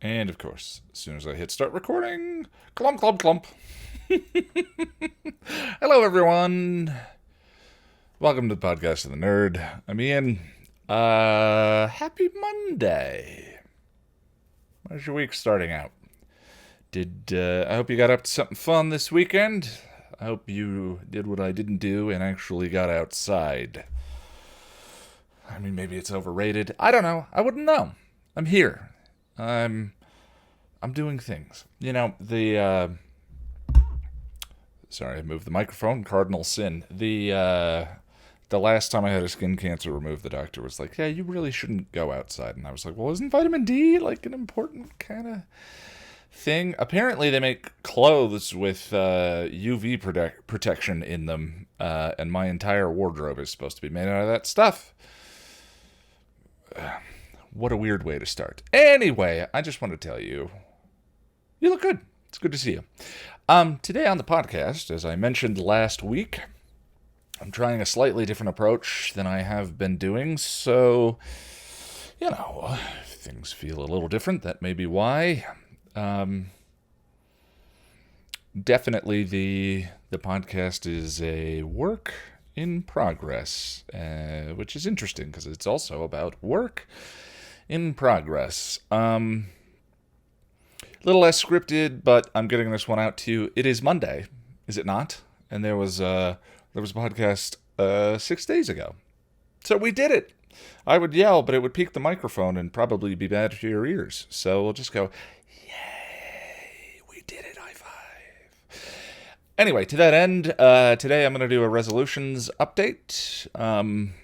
And of course, as soon as I hit start recording, clump, clump, clump. Hello, everyone. Welcome to the podcast of the nerd. I'm Ian. Happy Monday. How's your week starting out? I hope you got up to something fun this weekend. I hope you did what I didn't do and actually got outside. I mean, maybe it's overrated. I don't know. I wouldn't know. I'm here. I'm doing things. You know, sorry, I moved the microphone. Cardinal sin. The last time I had a skin cancer removed, the doctor was like, "Yeah, you really shouldn't go outside." And I was like, "Well, isn't vitamin D like an important kind of thing?" Apparently, they make clothes with UV protection in them, and my entire wardrobe is supposed to be made out of that stuff. What a weird way to start. Anyway, I just want to tell you, you look good. It's good to see you. Today on the podcast, as I mentioned last week, I'm trying a slightly different approach than I have been doing, so, if things feel a little different. That may be why. Definitely the podcast is a work in progress, which is interesting because it's also about work in progress. Little less scripted, but I'm getting this one out to you. It is Monday, is it not? And there was a podcast 6 days ago, so we did it. I would yell, but it would peak the microphone and probably be bad for your ears. So we'll just go, yay, we did it, high five. Anyway, to that end, today I'm going to do a resolutions update. I'm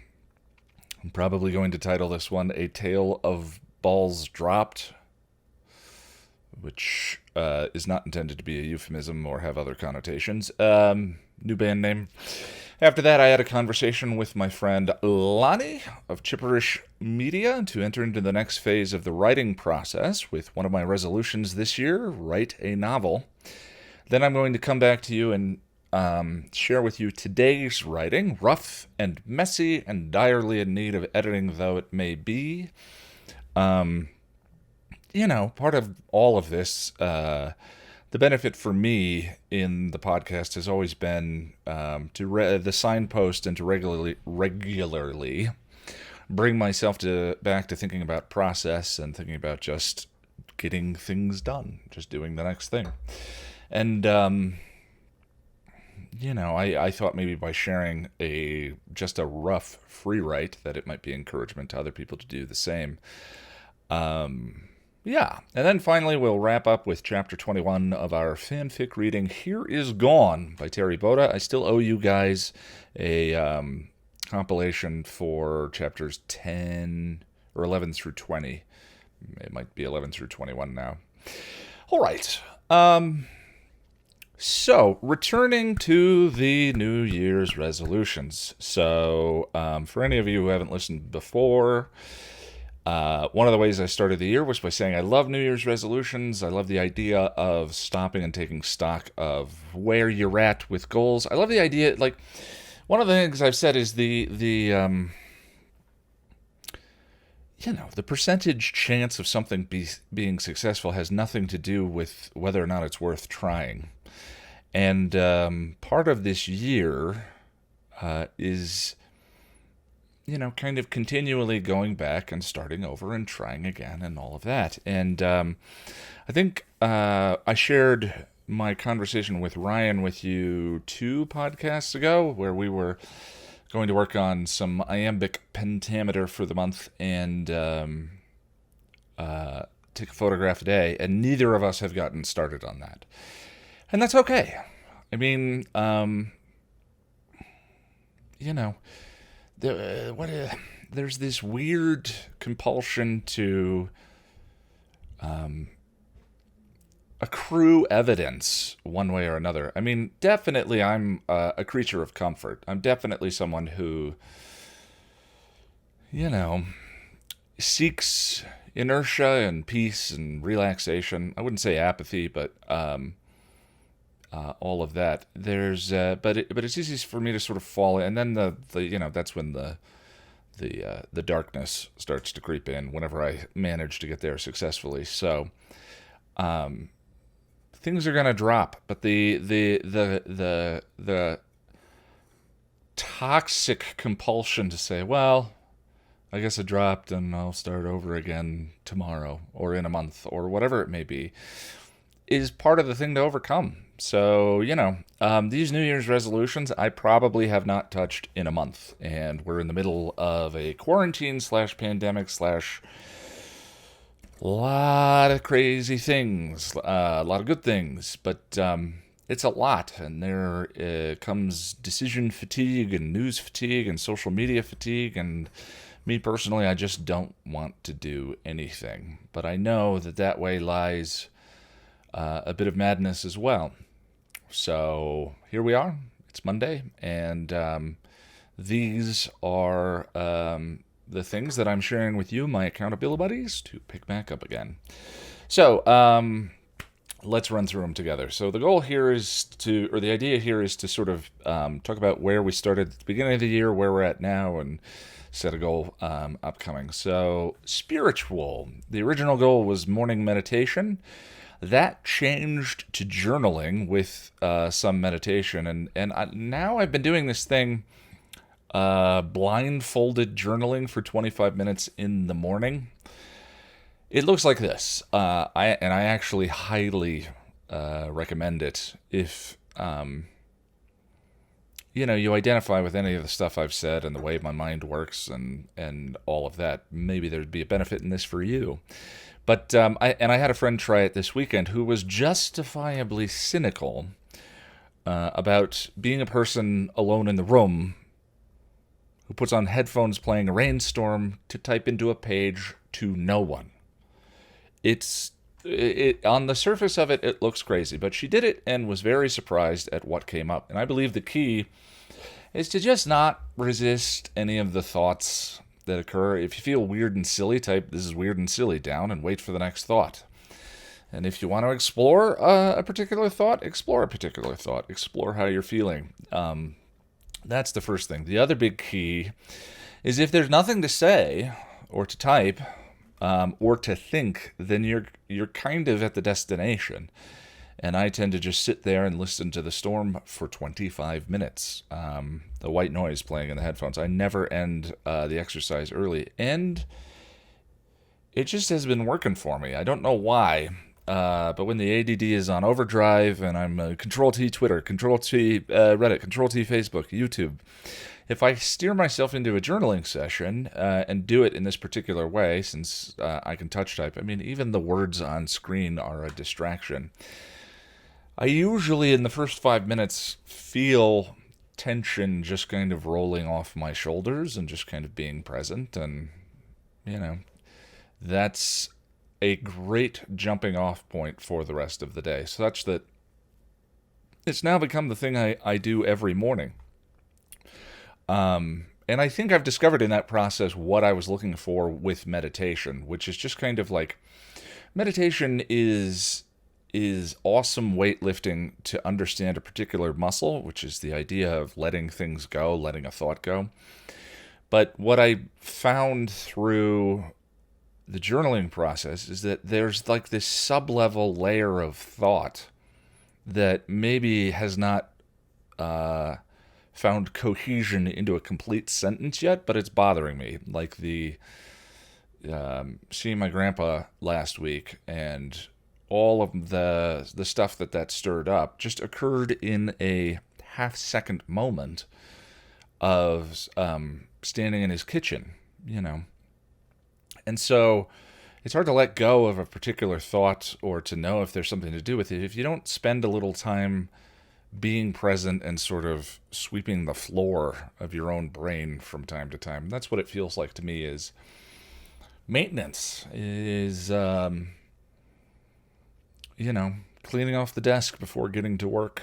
probably going to title this one "A Tale of Balls Dropped," which is not intended to be a euphemism or have other connotations. New band name. After that, I had a conversation with my friend Lani of Chipperish Media to enter into the next phase of the writing process with one of my resolutions this year, write a novel. Then I'm going to come back to you and share with you today's writing, rough and messy and direly in need of editing though it may be. Part of all of this, the benefit for me in the podcast has always been to the signpost and to regularly bring myself back to thinking about process and thinking about just getting things done, just doing the next thing. And, I thought maybe by sharing just a rough free write that it might be encouragement to other people to do the same. Yeah, and then finally we'll wrap up with chapter 21 of our fanfic reading, Here Is Gone by Terri Botta. I still owe you guys a compilation for chapters 10 or 11 through 20. It might be 11 through 21 now. All right. So, returning to the New Year's resolutions. So, for any of you who haven't listened before, one of the ways I started the year was by saying I love New Year's resolutions. I love the idea of stopping and taking stock of where you're at with goals. I love the idea, like, one of the things I've said is the percentage chance of something being successful has nothing to do with whether or not it's worth trying. And part of this year is, kind of continually going back and starting over and trying again and all of that. And I think I shared my conversation with Ryan with you 2 podcasts ago, where we were going to work on some iambic pentameter for the month and take a photograph a day, and neither of us have gotten started on that. And that's okay. I mean, there's this weird compulsion to accrue evidence one way or another. I mean, definitely I'm a creature of comfort. I'm definitely someone who, seeks inertia and peace and relaxation. I wouldn't say apathy, but all of that. There's, but it's easy for me to sort of fall in, and then the that's when the the darkness starts to creep in whenever I manage to get there successfully. So things are gonna drop, but the toxic compulsion to say, well, I guess it dropped and I'll start over again tomorrow or in a month or whatever it may be, is part of the thing to overcome. So, these New Year's resolutions I probably have not touched in a month. And we're in the middle of a quarantine / pandemic / lot of crazy things, a lot of good things, but it's a lot. And there comes decision fatigue and news fatigue and social media fatigue. And me personally, I just don't want to do anything. But I know that way lies a bit of madness as well. So here we are. It's Monday, and these are the things that I'm sharing with you, my accountability buddies, to pick back up again. So let's run through them together. So the goal here the idea here is to sort of talk about where we started at the beginning of the year, where we're at now, and set a goal upcoming. So spiritual. The original goal was morning meditation. That changed to journaling with some meditation, and now I've been doing this thing, blindfolded journaling for 25 minutes in the morning. It looks like this. I actually highly recommend it if you identify with any of the stuff I've said and the way my mind works and all of that. Maybe there'd be a benefit in this for you. But I had a friend try it this weekend who was justifiably cynical about being a person alone in the room who puts on headphones playing a rainstorm to type into a page to no one. On the surface of it, it looks crazy, but she did it and was very surprised at what came up. And I believe the key is to just not resist any of the thoughts that occur. If you feel weird and silly, type "this is weird and silly" down and wait for the next thought. And if you want to explore a particular thought, explore a particular thought. Explore how you're feeling. That's the first thing. The other big key is if there's nothing to say or to type or to think, then you're kind of at the destination. And I tend to just sit there and listen to the storm for 25 minutes. The white noise playing in the headphones. I never end the exercise early. And it just has been working for me. I don't know why. But when the ADD is on overdrive and I'm Control-T Twitter, Control-T Reddit, Control-T Facebook, YouTube, if I steer myself into a journaling session and do it in this particular way, since I can touch type, even the words on screen are a distraction. I usually, in the first 5 minutes, feel tension just kind of rolling off my shoulders and just kind of being present. And, that's a great jumping off point for the rest of the day, such that it's now become the thing I do every morning. And I think I've discovered in that process what I was looking for with meditation, which is just kind of like, meditation is awesome weightlifting to understand a particular muscle, which is the idea of letting things go, letting a thought go. But what I found through the journaling process is that there's like this sub-level layer of thought that maybe has not found cohesion into a complete sentence yet, but it's bothering me. Like seeing my grandpa last week and all of the stuff that stirred up just occurred in a half-second moment of standing in his kitchen, And so it's hard to let go of a particular thought or to know if there's something to do with it if you don't spend a little time being present and sort of sweeping the floor of your own brain from time to time. That's what it feels like to me is maintenance, is cleaning off the desk before getting to work,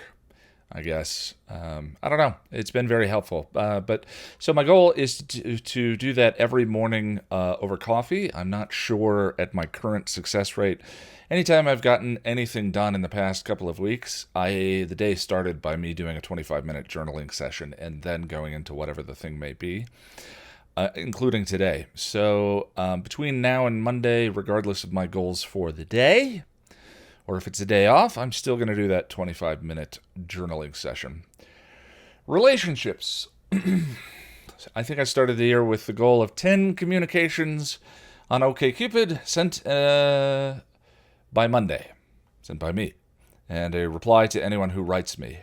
I guess. I don't know. It's been very helpful. But so my goal is to do that every morning over coffee. I'm not sure at my current success rate. Anytime I've gotten anything done in the past couple of weeks, the day started by me doing a 25-minute journaling session and then going into whatever the thing may be. including today. So between now and Monday, regardless of my goals for the day, or if it's a day off, I'm still going to do that 25-minute journaling session. Relationships. I think I started the year with the goal of 10 communications on OkCupid sent by Monday, sent by me, and a reply to anyone who writes me.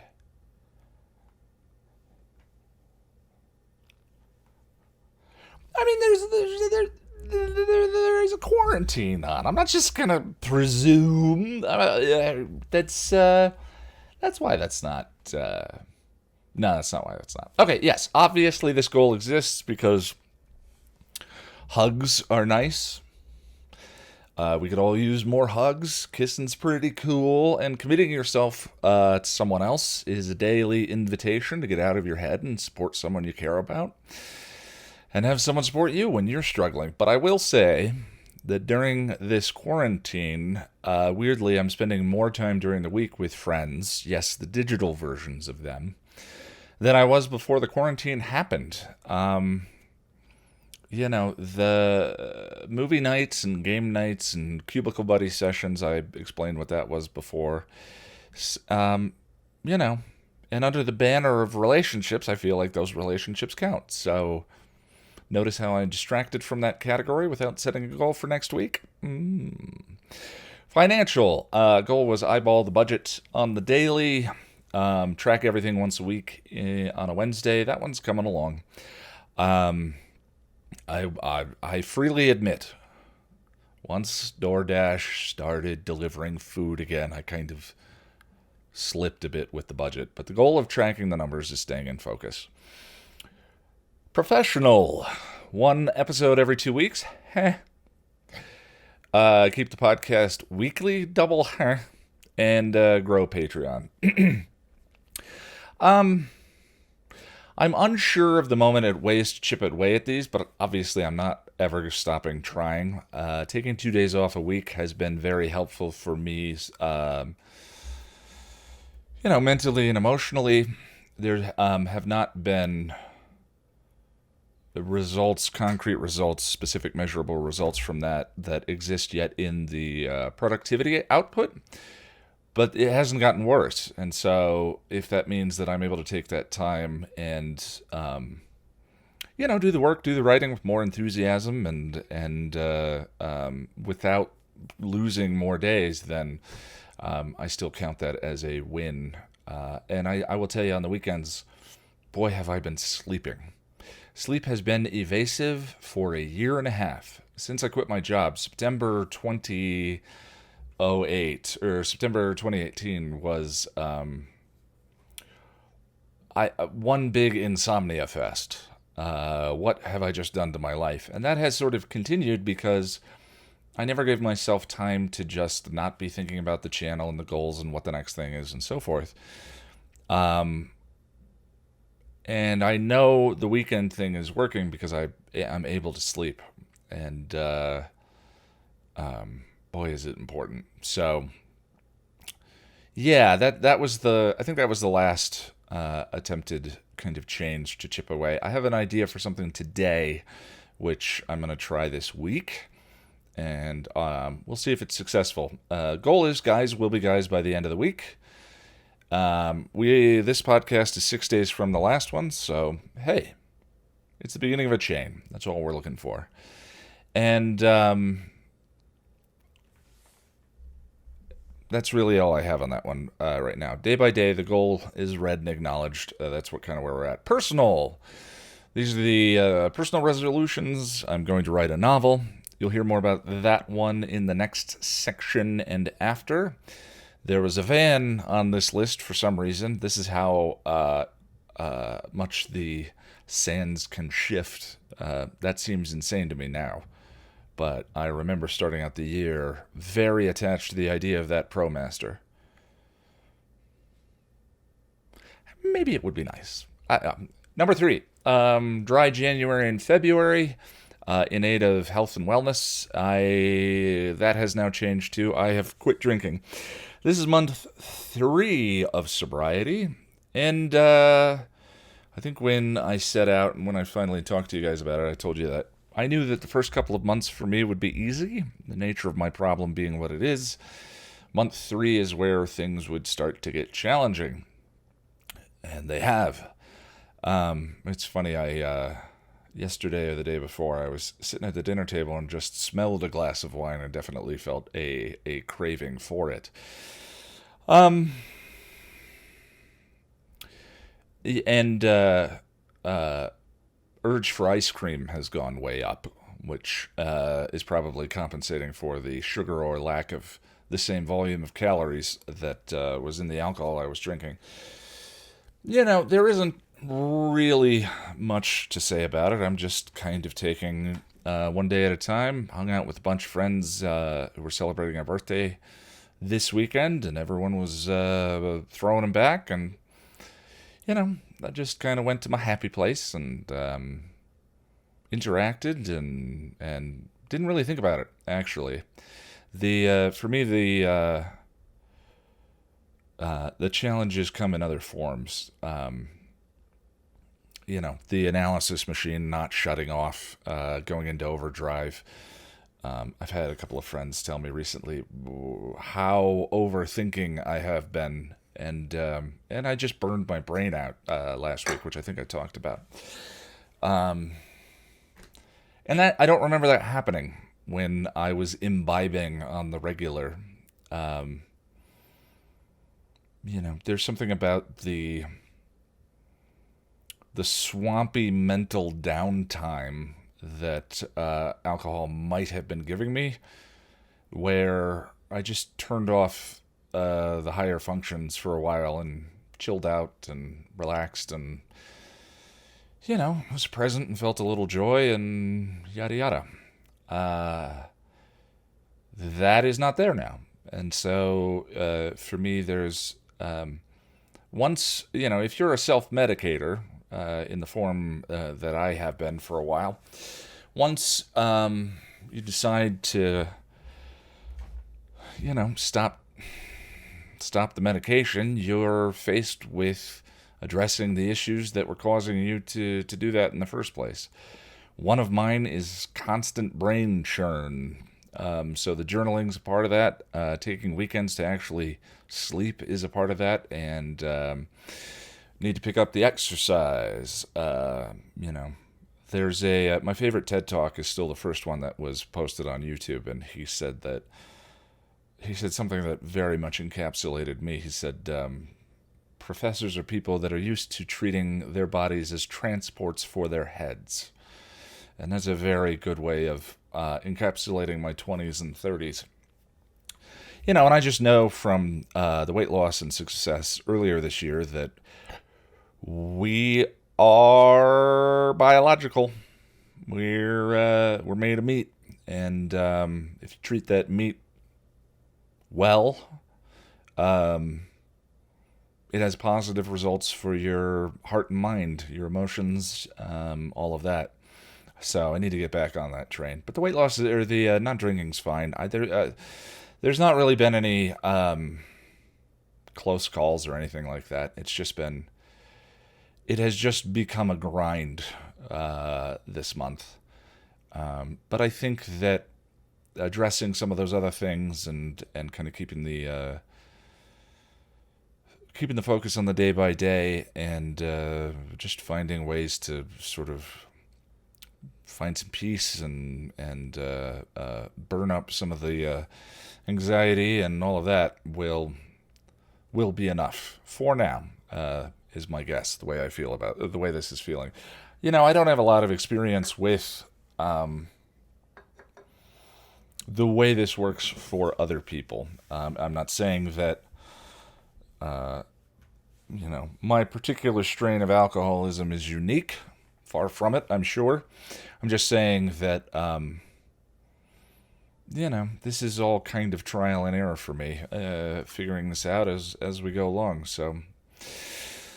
I mean, there's a quarantine on. I'm not just gonna presume. That's why that's not. No, that's not why that's not. Okay, yes, obviously this goal exists because hugs are nice. We could all use more hugs. Kissing's pretty cool, and committing yourself to someone else is a daily invitation to get out of your head and support someone you care about, and have someone support you when you're struggling. But I will say that during this quarantine, weirdly, I'm spending more time during the week with friends, yes, the digital versions of them, than I was before the quarantine happened. The movie nights and game nights and cubicle buddy sessions, I explained what that was before. And under the banner of relationships, I feel like those relationships count. So notice how I'm distracted from that category without setting a goal for next week? Financial. Goal was eyeball the budget on the daily. Track everything once a week on a Wednesday. That one's coming along. I freely admit, once DoorDash started delivering food again, I kind of slipped a bit with the budget. But the goal of tracking the numbers is staying in focus. Professional. 1 episode every 2 weeks. Keep the podcast weekly. Double. And grow Patreon. I'm unsure of the moment at ways to chip away at these, but obviously I'm not ever stopping trying. Taking 2 days off a week has been very helpful for me, mentally and emotionally. There have not been concrete results, specific measurable results from that exist yet in the productivity output. But it hasn't gotten worse, and so if that means that I'm able to take that time and, do the work, do the writing with more enthusiasm and without losing more days, then I still count that as a win. And I will tell you, on the weekends, boy, have I been sleeping. Sleep has been evasive for a year and a half since I quit my job, September 2008 or September 2018 was one big insomnia fest. What have I just done to my life? And that has sort of continued because I never gave myself time to just not be thinking about the channel and the goals and what the next thing is and so forth. And I know the weekend thing is working because I'm able to sleep. And boy, is it important. So, yeah, that was I think that was the last attempted kind of change to chip away. I have an idea for something today, which I'm going to try this week, and we'll see if it's successful. Goal is, guys will be guys by the end of the week. This podcast is 6 days from the last one, so hey, it's the beginning of a chain. That's all we're looking for. And that's really all I have on that one right now. Day by day, the goal is read and acknowledged. That's where we're at. Personal. These are the personal resolutions. I'm going to write a novel. You'll hear more about that one in the next section and after. There was a van on this list for some reason. This is how much the sands can shift. That seems insane to me now. But I remember starting out the year very attached to the idea of that ProMaster. Maybe it would be nice. Number 3, dry January and February, in aid of health and wellness. That has now changed too. I have quit drinking. This is month 3 of sobriety, and I think when I set out and when I finally talked to you guys about it, I told you that I knew that the first couple of months for me would be easy, the nature of my problem being what it is. Month 3 is where things would start to get challenging. And they have. It's funny, yesterday or the day before, I was sitting at the dinner table and just smelled a glass of wine and definitely felt a craving for it. Um, and urge for ice cream has gone way up, which is probably compensating for the sugar or lack of the same volume of calories that was in the alcohol I was drinking. There isn't really much to say about it. I'm just kind of taking one day at a time. Hung out with a bunch of friends who were celebrating our birthday this weekend, and everyone was throwing them back. And, I just kind of went to my happy place and interacted and didn't really think about it, actually. For me, the challenges come in other forms. The analysis machine not shutting off, going into overdrive. I've had a couple of friends tell me recently how overthinking I have been, and I just burned my brain out last week, which I think I talked about. And that I don't remember that happening when I was imbibing on the regular. There's something about the swampy mental downtime that alcohol might have been giving me, where I just turned off the higher functions for a while and chilled out and relaxed and, was present and felt a little joy and yada yada. That is not there now. And so for me, there's once, if you're a self-medicator, in the form that I have been for a while, once you decide to, stop the medication, you're faced with addressing the issues that were causing you to do that in the first place. One of mine is constant brain churn. So the journaling's a part of that. Taking weekends to actually sleep is a part of that, and need to pick up the exercise. There's my favorite TED Talk is still the first one that was posted on YouTube, and he said something that very much encapsulated me. He said, professors are people that are used to treating their bodies as transports for their heads. And that's a very good way of encapsulating my 20s and 30s. And I just know from the weight loss and success earlier this year that we are biological. We're made of meat. And if you treat that meat well, it has positive results for your heart and mind, your emotions, all of that. So I need to get back on that train. But the weight loss or the not drinking's fine. There's not really been any close calls or anything like that. It has just become a grind this month. But I think that addressing some of those other things and kind of keeping the focus on the day by day and just finding ways to sort of find some peace and burn up some of the anxiety and all of that will be enough for now, is my guess, the way I feel about the way this is feeling. I don't have a lot of experience with the way this works for other people. I'm not saying that my particular strain of alcoholism is unique. Far from it, I'm sure. I'm just saying that, this is all kind of trial and error for me, figuring this out as we go along.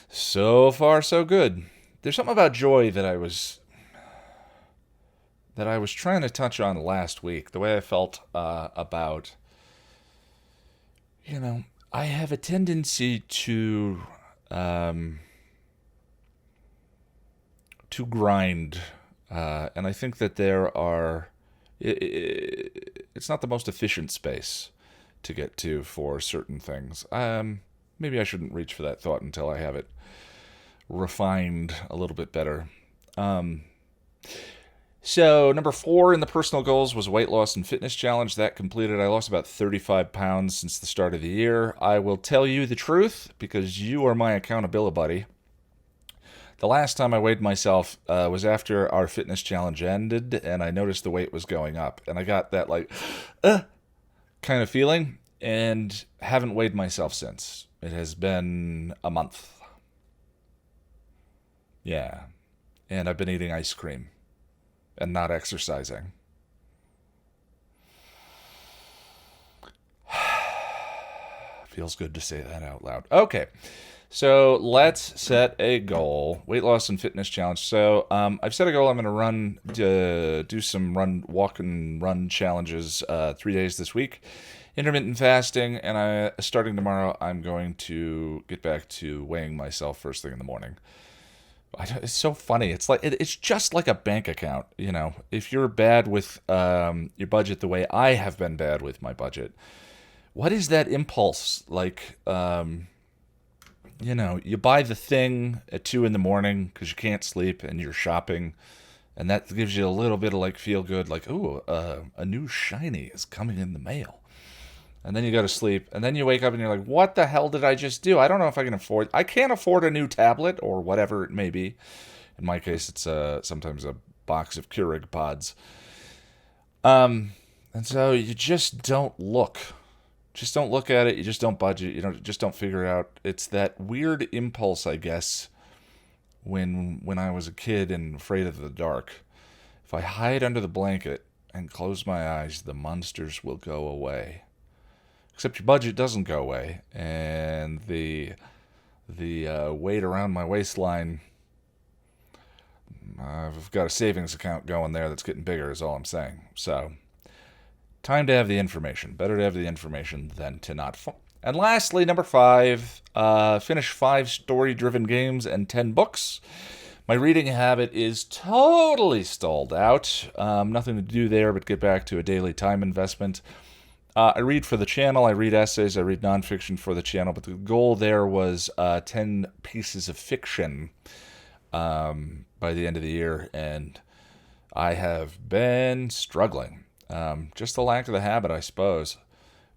So far, so good. There's something about joy that I was trying to touch on last week. The way I felt about, I have a tendency to to grind, and I think that it's not the most efficient space to get to for certain things. Maybe I shouldn't reach for that thought until I have it refined a little bit better. So number 4 in the personal goals was weight loss and fitness challenge. That completed. I lost about 35 pounds since the start of the year. I will tell you the truth because you are my accountability buddy. The last time I weighed myself was after our fitness challenge ended, and I noticed the weight was going up. And I got that, kind of feeling, and haven't weighed myself since. It has been a month. Yeah. And I've been eating ice cream and not exercising. Feels good to say that out loud. Okay. So let's set a goal. Weight loss and fitness challenge. So I've set a goal. I'm going to do some walk and run challenges 3 days this week. Intermittent fasting, and starting tomorrow, I'm going to get back to weighing myself first thing in the morning. It's so funny. It's like it's just like a bank account. You know, if you're bad with your budget the way I have been bad with my budget, what is that impulse like? You buy the thing at 2 in the morning because you can't sleep and you're shopping, and that gives you a little bit of feel good, ooh, a new shiny is coming in the mail. And then you go to sleep, and then you wake up and you're like, what the hell did I just do? I don't know if I can't afford a new tablet or whatever it may be. In my case, it's sometimes a box of Keurig pods. And so you just don't look. Just don't look at it. You just don't budget. Just don't figure it out. It's that weird impulse, I guess, when I was a kid and afraid of the dark. If I hide under the blanket and close my eyes, the monsters will go away. Except your budget doesn't go away, and the weight around my waistline, I've got a savings account going there that's getting bigger is all I'm saying. So, time to have the information. Better to have the information than to not. And lastly, number 5, finish 5 story-driven games and 10 books. My reading habit is totally stalled out. Nothing to do there but get back to a daily time investment. I read for the channel, I read essays, I read nonfiction for the channel, but the goal there was 10 pieces of fiction by the end of the year, and I have been struggling. Just the lack of the habit, I suppose.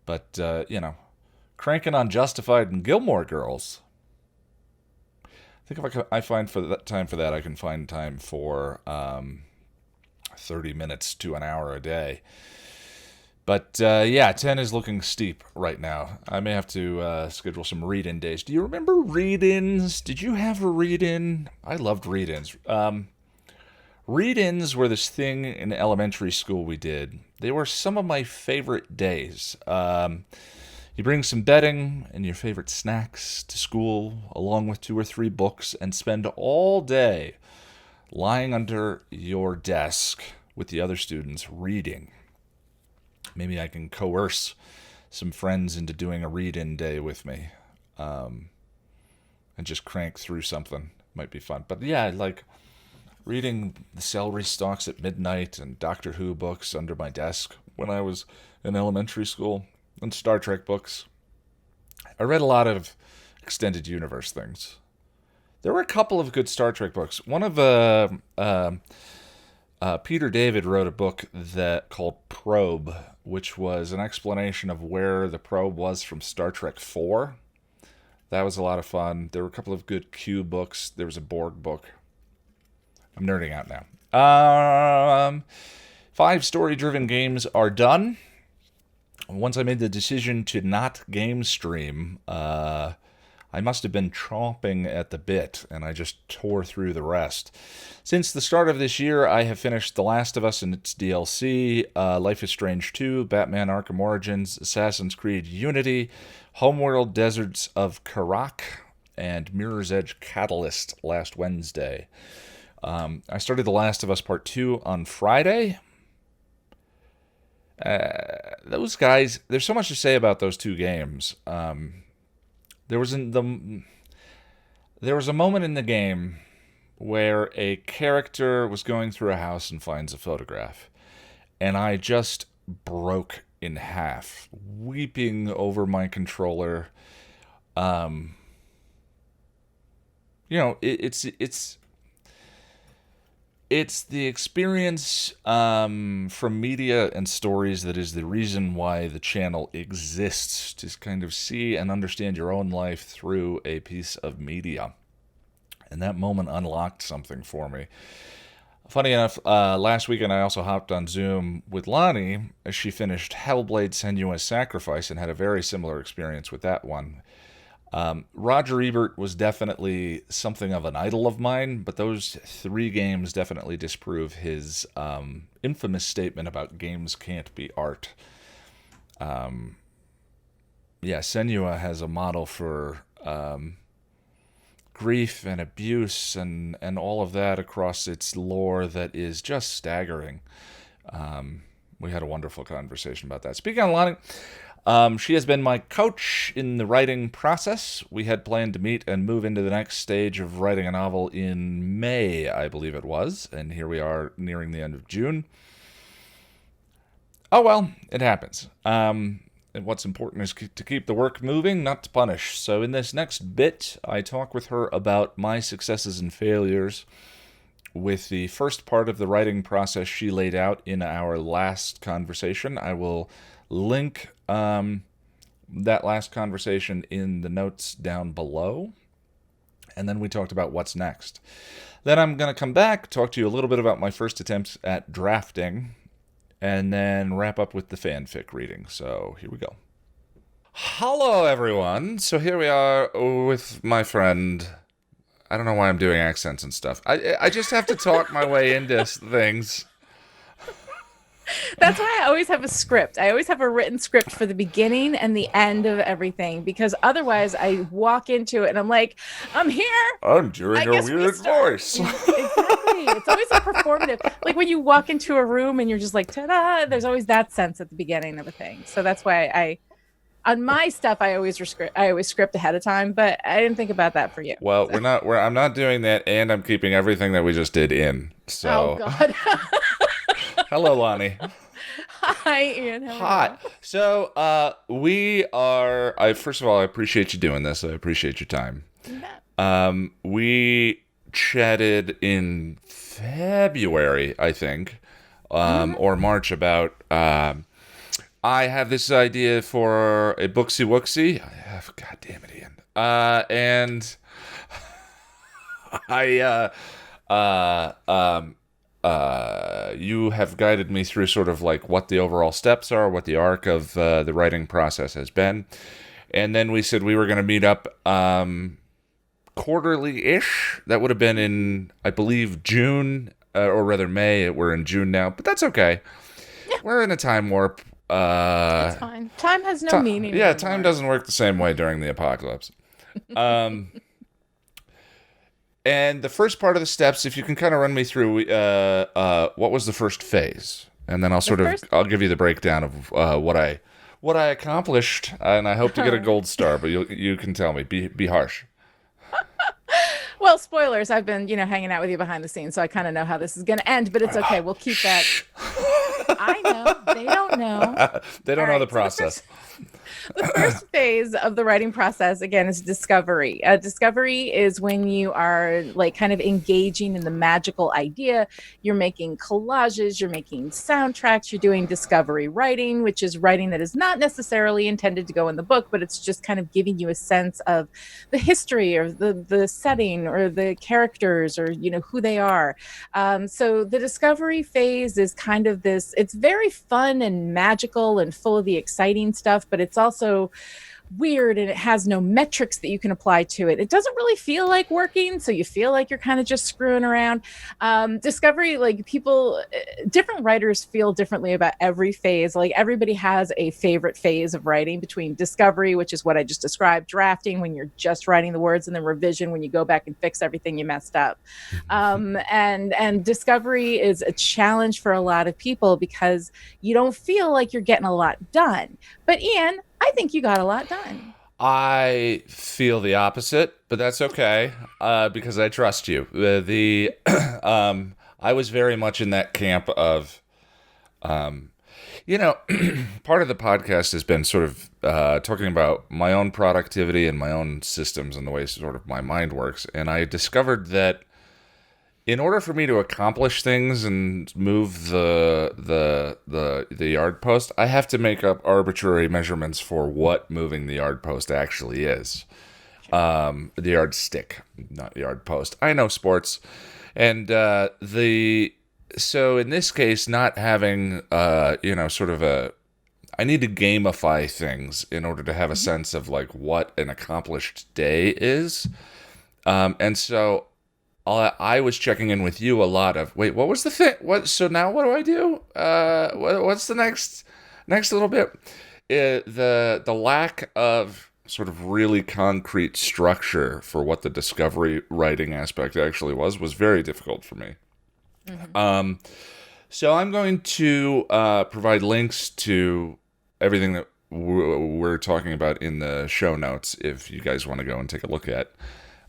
But, cranking on Justified and Gilmore Girls. I think if I find time for that, I can find time for 30 minutes to an hour a day. But, 10 is looking steep right now. I may have to schedule some read-in days. Do you remember read-ins? Did you have a read-in? I loved read-ins. Read-ins were this thing in elementary school we did. They were some of my favorite days. You bring some bedding and your favorite snacks to school, along with 2 or 3 books, and spend all day lying under your desk with the other students reading. Maybe I can coerce some friends into doing a read-in day with me, and just crank through something. Might be fun. But yeah, reading the Celery Stalks at Midnight and Doctor Who books under my desk when I was in elementary school, and Star Trek books. I read a lot of extended universe things. There were a couple of good Star Trek books. One of Peter David wrote a book called Probe, which was an explanation of where the probe was from Star Trek 4. That was a lot of fun. There were a couple of good Q books. There was a Borg book. I'm nerding out now. 5 story-driven games are done. Once I made the decision to not game stream, I must have been chomping at the bit, and I just tore through the rest. Since the start of this year, I have finished The Last of Us and its DLC, Life is Strange 2, Batman Arkham Origins, Assassin's Creed Unity, Homeworld Deserts of Karak, and Mirror's Edge Catalyst last Wednesday. I started The Last of Us Part 2 on Friday. Those guys, there's so much to say about those 2 games. There was a moment in the game where a character was going through a house and finds a photograph. And I just broke in half, weeping over my controller. Um, it's the experience from media and stories that is the reason why the channel exists, to kind of see and understand your own life through a piece of media. And that moment unlocked something for me. Funny enough, last weekend I also hopped on Zoom with Lani as she finished Hellblade Senua's Sacrifice and had a very similar experience with that one. Roger Ebert was definitely something of an idol of mine, but those 3 games definitely disprove his infamous statement about games can't be art. Senua has a model for grief and abuse and all of that across its lore that is just staggering. We had a wonderful conversation about that. Speaking of Lani, she has been my coach in the writing process. We had planned to meet and move into the next stage of writing a novel in May, I believe it was, and here we are nearing the end of June. Oh well, it happens. And what's important is to keep the work moving, not to punish. So in this next bit, I talk with her about my successes and failures with the first part of the writing process she laid out in our last conversation. I will link that last conversation in the notes down below. And then we talked about what's next. Then I'm going to come back, talk to you a little bit about my first attempts at drafting, and then wrap up with the fanfic reading. So here we go. Hello, everyone. So here we are with my friend. I don't know why I'm doing accents and stuff. I just have to talk my way into things. That's why I always have a script. I always have a written script for the beginning and the end of everything, because otherwise I walk into it and I'm like, I'm here. I'm doing a weird voice. Exactly. It's always a performative. Like when you walk into a room and you're just like, ta-da, there's always that sense at the beginning of a thing. So that's why on my stuff, I always script ahead of time, but I didn't think about that for you. Well, so. I'm not doing that, and I'm keeping everything that we just did in. So. Oh God. Hello, Lani. Hi, Ian. Hi. So, first of all, I appreciate you doing this. I appreciate your time. Yeah. We chatted in February, I think, or March about, I have this idea for a Booksy Wooksy. God damn it, Ian. And you have guided me through sort of like what the overall steps are, what the arc of the writing process has been. And then we said we were going to meet up quarterly-ish. That would have been in, I believe, June, or rather May. We're in June now, but that's okay. Yeah. We're in a time warp. It's fine. Time has no meaning. Yeah, anymore. Time doesn't work the same way during the apocalypse. And the first part of the steps, if you can kind of run me through, what was the first phase? And then I'll give you the breakdown of what I accomplished, and I hope to get a gold star, but you can tell me. Be harsh. Well, spoilers. I've been, hanging out with you behind the scenes, so I kind of know how this is going to end, but it's okay. We'll keep that. I know. They don't know. They don't know the process. The first phase of the writing process, again, is discovery. Discovery is when you are like kind of engaging in the magical idea. You're making collages, you're making soundtracks, you're doing discovery writing, which is writing that is not necessarily intended to go in the book, but it's just kind of giving you a sense of the history or the setting or the characters or, who they are. So the discovery phase is kind of this, it's very fun and magical and full of the exciting stuff, but it's also weird and it has no metrics that you can apply to it. It doesn't really feel like working, so you feel like you're kind of just screwing around. Discovery, like different writers feel differently about every phase. Like everybody has a favorite phase of writing between discovery, which is what I just described, drafting when you're just writing the words, and then revision when you go back and fix everything you messed up. And discovery is a challenge for a lot of people because you don't feel like you're getting a lot done. But Ian, I think you got a lot done. I feel the opposite, but that's okay because I trust you. I was very much in that camp of, you know, part of the podcast has been sort of talking about my own productivity and my own systems and the way sort of my mind works. And I discovered that in order for me to accomplish things and move the yard post, I have to make up arbitrary measurements for what moving the yard post actually is. The yard stick, not the yard post. I know sports, and so in this case, not having sort of a, I need to gamify things in order to have a sense of like what an accomplished day is, and so. I was checking in with you a lot of, wait, what was the thing? So now what do I do? What's the next little bit? The lack of sort of really concrete structure for what the discovery writing aspect actually was very difficult for me. So I'm going to provide links to everything that we're talking about in the show notes if you guys want to go and take a look at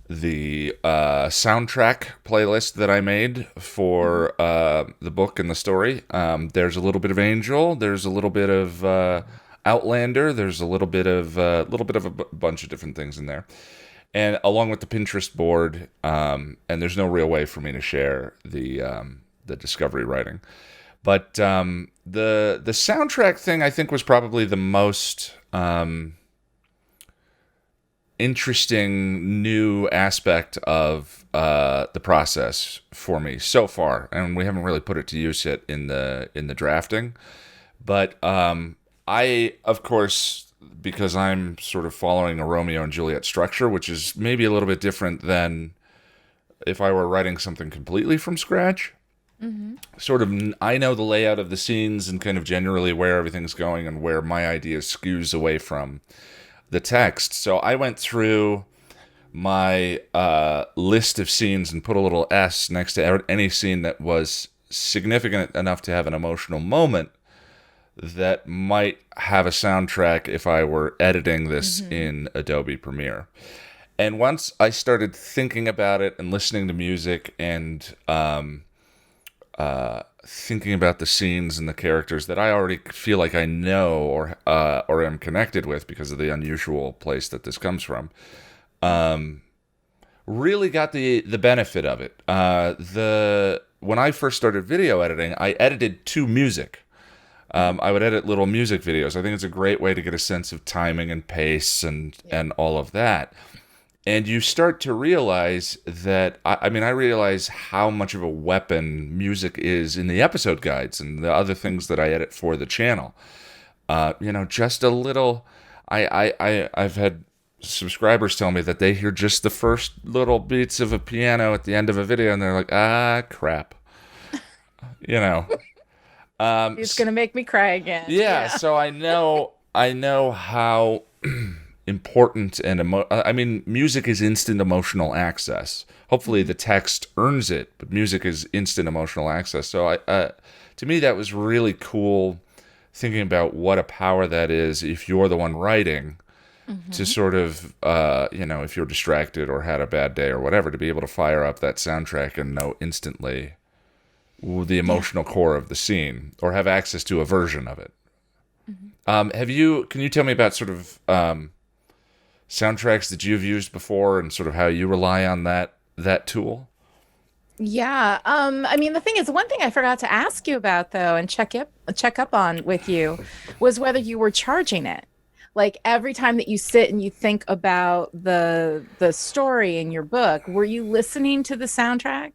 the soundtrack playlist that I made for the book and the story. There's a little bit of Angel. There's a little bit of Outlander. There's a little bit of a bunch of different things in there, and along with the Pinterest board. And there's no real way for me to share the discovery writing, but the soundtrack thing I think was probably the most interesting new aspect of the process for me so far, and we haven't really put it to use yet in the drafting. But I, of course, because I'm sort of following a Romeo and Juliet structure, which is maybe a little bit different than if I were writing something completely from scratch. Sort of, I know the layout of the scenes and kind of generally where everything's going and where my idea skews away from the text. So I went through my list of scenes and put a little S next to any scene that was significant enough to have an emotional moment that might have a soundtrack if I were editing this in Adobe Premiere. And once I started thinking about it and listening to music and thinking about the scenes and the characters that I already feel like I know or am connected with because of the unusual place that this comes from, really got the benefit of it. When I first started video editing, I edited to music. I would edit little music videos. I think it's a great way to get a sense of timing and pace and all of that. And you start to realize that, I realize how much of a weapon music is in the episode guides and the other things that I edit for the channel. Just a little, I've had subscribers tell me that they hear just the first little beats of a piano at the end of a video and they're like, crap. It's going to make me cry again. Yeah. So I know how important and music is instant emotional access. Hopefully the text earns it, but music is instant emotional access. So to me that was really cool, thinking about what a power that is if you're the one writing, to sort of if you're distracted or had a bad day or whatever, to be able to fire up that soundtrack and know instantly the emotional core of the scene or have access to a version of it. Can you tell me about sort of soundtracks that you've used before and sort of how you rely on that tool? Yeah. The thing is, one thing I forgot to ask you about though, and check up on with you, was whether you were charging it. Like every time that you sit and you think about the story in your book, were you listening to the soundtrack?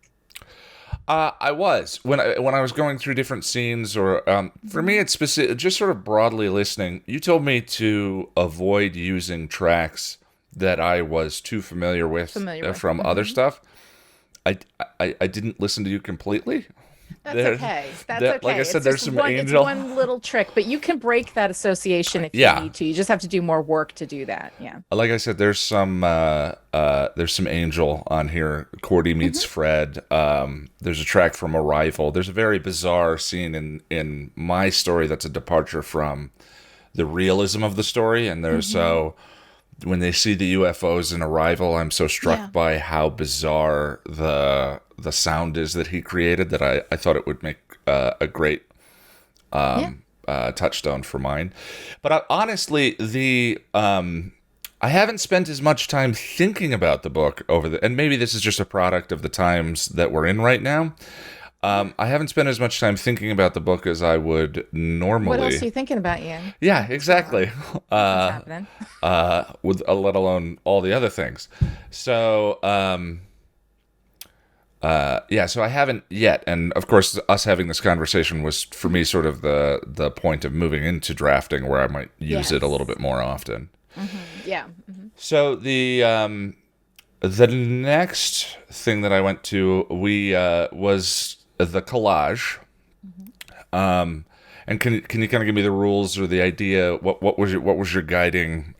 I was when I was going through different scenes, or for me, it's specific, just sort of broadly listening. You told me to avoid using tracks that I was too familiar with from other stuff. I didn't listen to you completely. That's okay. That's okay. Like I said, there's some Angel. It's one little trick, but you can break that association if you need to. You just have to do more work to do that. Yeah. Like I said, there's some Angel on here. Cordy meets Fred. There's a track from Arrival. There's a very bizarre scene in my story that's a departure from the realism of the story, and there's when they see the UFOs in Arrival, I'm so struck Yeah. by how bizarre the sound is that he created that I thought it would make a great Yeah. touchstone for mine. But honestly, I haven't spent as much time thinking about the book and maybe this is just a product of the times that we're in right now. I haven't spent as much time thinking about the book as I would What else normally. are you thinking about, Ian? Yeah, What's going on? exactly. What's happening? With let alone all the other things. So, yeah, so I haven't yet, and of course, us having this conversation was for me sort of the point of moving into drafting, where I might use it a little Yes. bit more often. Yeah. So the next thing that I went to was the collage. And can you kind of give me the rules or the idea? What was your guiding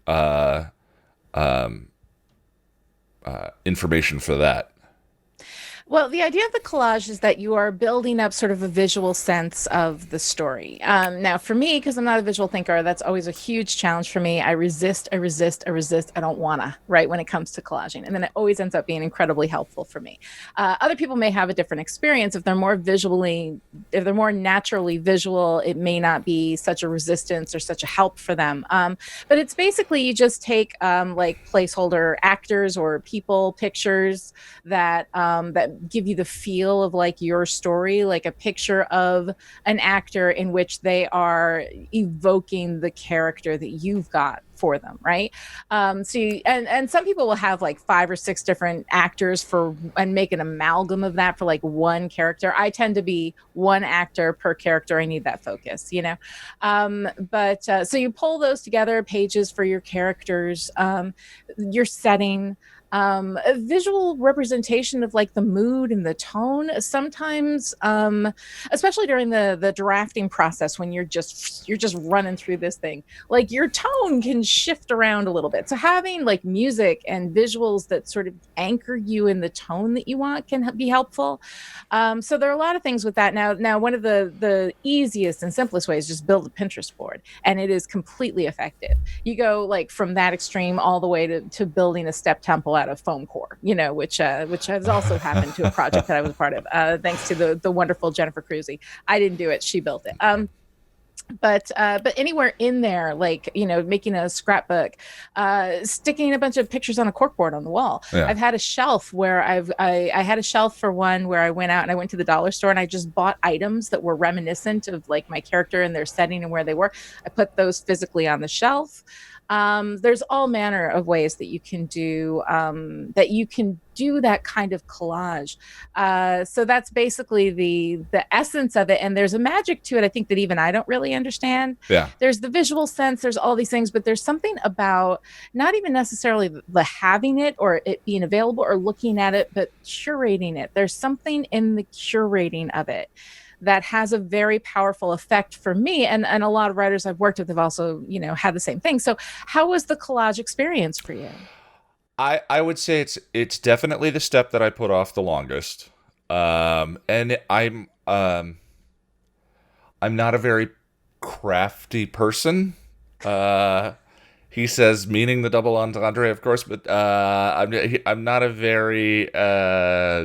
information for that? Well, the idea of the collage is that you are building up sort of a visual sense of the story. Now, for me, because I'm not a visual thinker, that's always a huge challenge for me. I resist, I resist, I resist. I don't wanna, right, when it comes to collaging. And then it always ends up being incredibly helpful for me. Other people may have a different experience. If they're more naturally visual, it may not be such a resistance or such a help for them. But it's basically you just take like placeholder actors or people, pictures that give you the feel of like your story, like a picture of an actor in which they are evoking the character that you've got for them, right? And some people will have like 5 or 6 different actors for and make an amalgam of that for like one character. I tend to be one actor per character. I need that focus, you know. But so you pull those together, pages for your characters, your setting, a visual representation of like the mood and the tone sometimes, especially during the drafting process when you're just running through this thing, like your tone can shift around a little bit, so having like music and visuals that sort of anchor you in the tone that you want can be helpful. So there are a lot of things with that. Now one of the easiest and simplest ways is just build a Pinterest board, and it is completely effective. You go like from that extreme all the way to building a step temple out of foam core, you know, which has also happened to a project that I was a part of, thanks to the wonderful Jennifer Cruzy. I didn't do it; she built it. But anywhere in there, like, you know, making a scrapbook, sticking a bunch of pictures on a corkboard on the wall. Yeah. I've had a shelf where I had a shelf for one where I went out and I went to the dollar store and I just bought items that were reminiscent of like my character and their setting and where they were. I put those physically on the shelf. There's all manner of ways that you can do that kind of collage. So that's basically the essence of it. And there's a magic to it, I think, that even I don't really understand. Yeah. There's the visual sense, there's all these things, but there's something about not even necessarily the having it or it being available or looking at it, but curating it. There's something in the curating of it that has a very powerful effect for me, and a lot of writers I've worked with have also, you know, had the same thing. So how was the collage experience for you? I would say it's definitely the step that I put off the longest. And I'm not a very crafty person. He says, meaning the double entendre, of course, but I'm not a very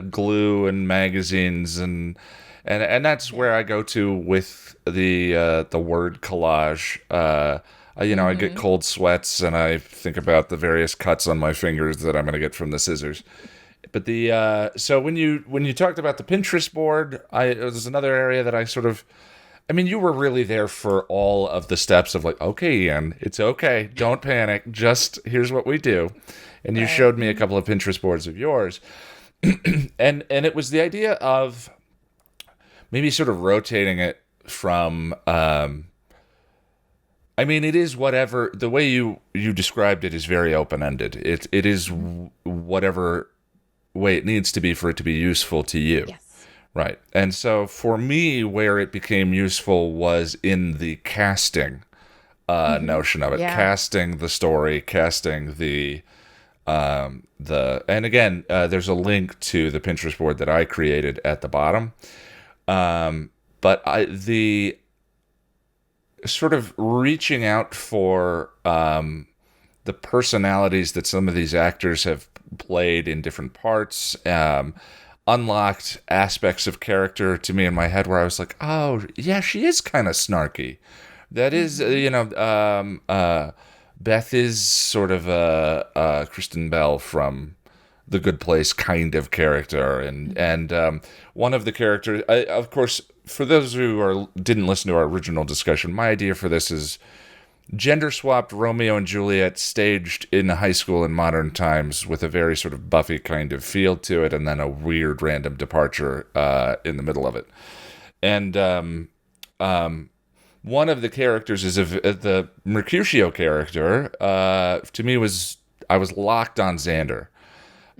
glue and magazines and that's where I go to with the word collage. I get cold sweats and I think about the various cuts on my fingers that I'm going to get from the scissors. But so when you talked about the Pinterest board, it was another area that I sort of. I mean, you were really there for all of the steps of like, okay, Ian, it's okay, don't panic, just here's what we do, and you showed me a couple of Pinterest boards of yours, and it was the idea of maybe sort of rotating it from. I mean, it is whatever the way you described it is very open ended. It is whatever way it needs to be for it to be useful to you. Yes. Right. And so for me, where it became useful was in the casting notion of it, Yeah. casting the story, casting and again, there's a link to the Pinterest board that I created at the bottom. But the sort of reaching out for the personalities that some of these actors have played in different parts, unlocked aspects of character to me in my head where I was like, oh, yeah, she is kind of snarky. That is, Beth is sort of a Kristen Bell from The Good Place kind of character, and one of the characters, of course, for those who didn't listen to our original discussion, my idea for this is gender swapped Romeo and Juliet staged in high school in modern times with a very sort of Buffy kind of feel to it, and then a weird random departure in the middle of it. And one of the characters is the Mercutio character. To me, I was locked on Xander.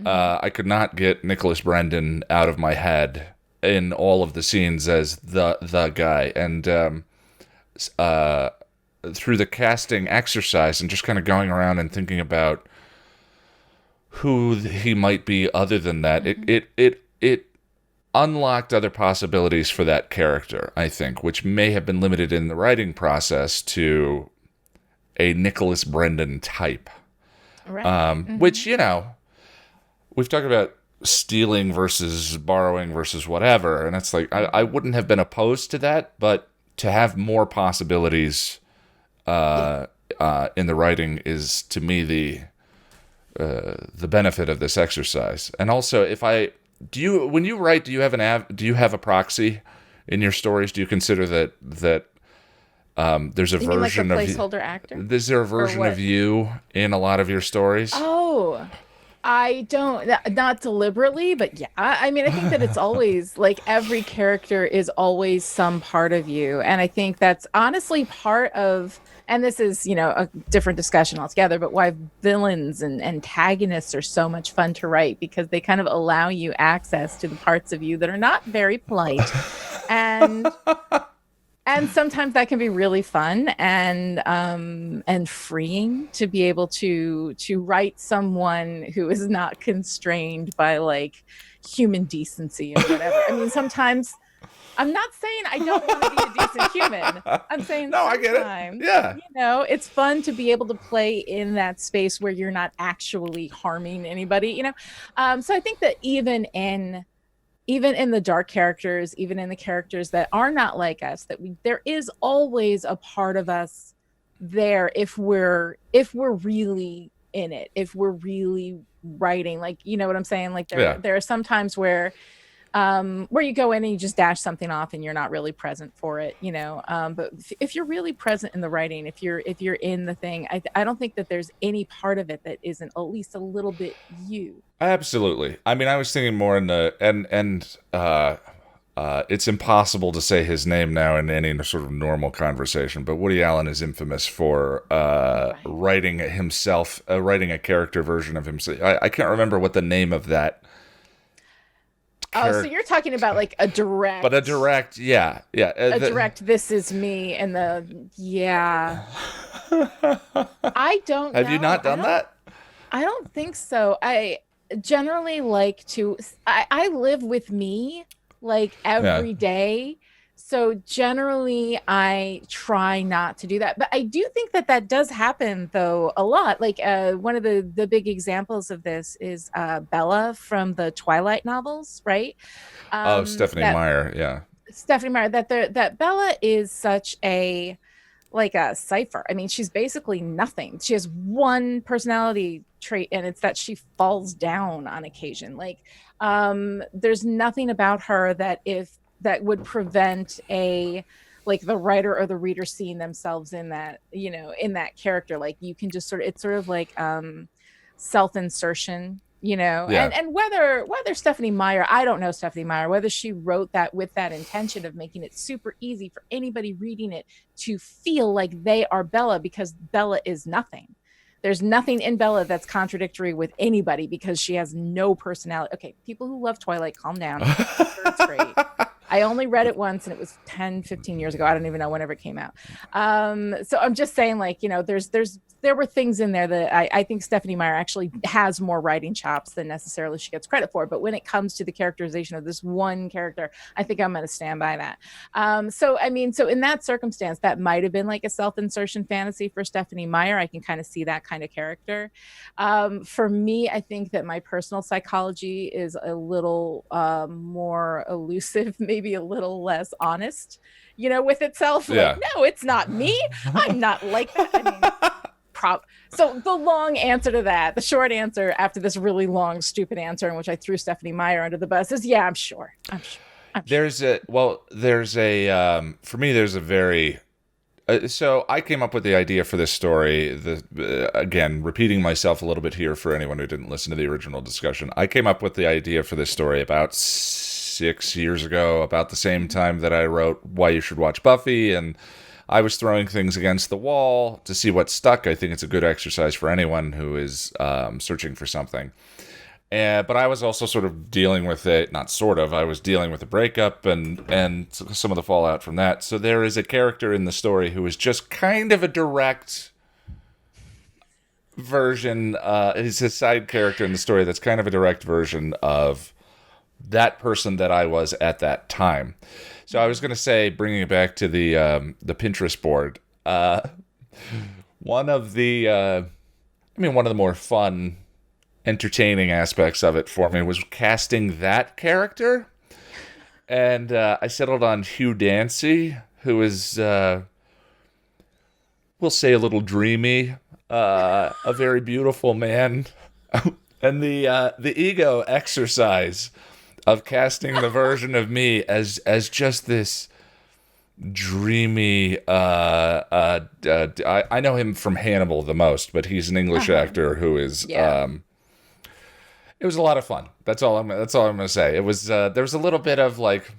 I could not get Nicholas Brendan out of my head in all of the scenes as the guy, and through the casting exercise and just kind of going around and thinking about who he might be other than that, it unlocked other possibilities for that character, I think, which may have been limited in the writing process to a Nicholas Brendan type. Right. Which, we've talked about stealing versus borrowing versus whatever, and it's like, I wouldn't have been opposed to that, but to have more possibilities in the writing is, to me, the benefit of this exercise. And also, when you write, do you have a proxy in your stories? Do you consider that there's a version like a placeholder actor? Is there a version of you in a lot of your stories? Oh, I don't, not deliberately, but yeah. I mean, I think that it's always like every character is always some part of you. And I think that's honestly part of, and this is, a different discussion altogether, but why villains and antagonists are so much fun to write, because they kind of allow you access to the parts of you that are not very polite. And sometimes that can be really fun and freeing to be able to write someone who is not constrained by like human decency or whatever. I mean, sometimes I'm not saying I don't want to be a decent human. I'm saying no, I get it. Yeah, it's fun to be able to play in that space where you're not actually harming anybody. So I think that even in the dark characters, even in the characters that are not like us, there is always a part of us there if we're really in it, if we're really writing, like, you know what I'm saying? Like there are some times where you go in and you just dash something off and you're not really present for it, but if you're really present in the writing, if you're in the thing, I don't think that there's any part of it that isn't at least a little bit you. Absolutely. I mean, I was thinking more in the it's impossible to say his name now in any sort of normal conversation, but Woody Allen is infamous for writing himself, writing a character version of himself. I can't remember what the name of that. Oh, so you're talking about like a direct. But a direct, yeah. Direct, this is me, and I don't know. Have you not done that? I don't think so. I generally like to, I live with me like every day. So generally I try not to do that, but I do think that does happen though a lot. Like one of the big examples of this is Bella from the Twilight novels, right? Stephanie Meyer. Yeah. Stephanie Meyer, that Bella is such a cipher. I mean, she's basically nothing. She has one personality trait, and it's that she falls down on occasion. Like there's nothing about her that would prevent the writer or the reader seeing themselves in that, in that character. Like you can just it's sort of like self-insertion, and whether Stephanie Meyer, I don't know Stephanie Meyer, whether she wrote that with that intention of making it super easy for anybody reading it to feel like they are Bella, because Bella is nothing. There's nothing in Bella that's contradictory with anybody because she has no personality. Okay, people who love Twilight, calm down. It's great. I only read it once, and it was 10, 15 years ago. I don't even know whenever it came out. So I'm just saying, like, there were things in there that I think Stephanie Meyer actually has more writing chops than necessarily she gets credit for. But when it comes to the characterization of this one character, I think I'm going to stand by that. So in that circumstance, that might have been like a self-insertion fantasy for Stephanie Meyer. I can kind of see that kind of character. For me, I think that my personal psychology is a little more elusive, maybe a little less honest, with itself. Yeah. Like, no, it's not me. I'm not like that. I mean, so the long answer to that, the short answer after this really long, stupid answer in which I threw Stephanie Meyer under the bus is, yeah, I'm sure. There's a for me, there's a very, so I came up with the idea for this story, again, repeating myself a little bit here for anyone who didn't listen to the original discussion. I came up with the idea for this story about 6 years ago, about the same time that I wrote Why You Should Watch Buffy, and I was throwing things against the wall to see what stuck. I think it's a good exercise for anyone who is searching for something. But I was also sort of dealing with it, I was dealing with a breakup and some of the fallout from that. So there is a character in the story who is just kind of a direct version, he's a side character in the story that's kind of a direct version of that person that I was at that time. So I was going to say, bringing it back to the Pinterest board, one of the more fun, entertaining aspects of it for me was casting that character. And I settled on Hugh Dancy, who is, we'll say, a little dreamy, a very beautiful man. And the ego exercise of casting the version of me as just this dreamy, I know him from Hannibal the most, but he's an English actor who is, it was a lot of fun. That's all I'm going to say. It was, there was a little bit of like,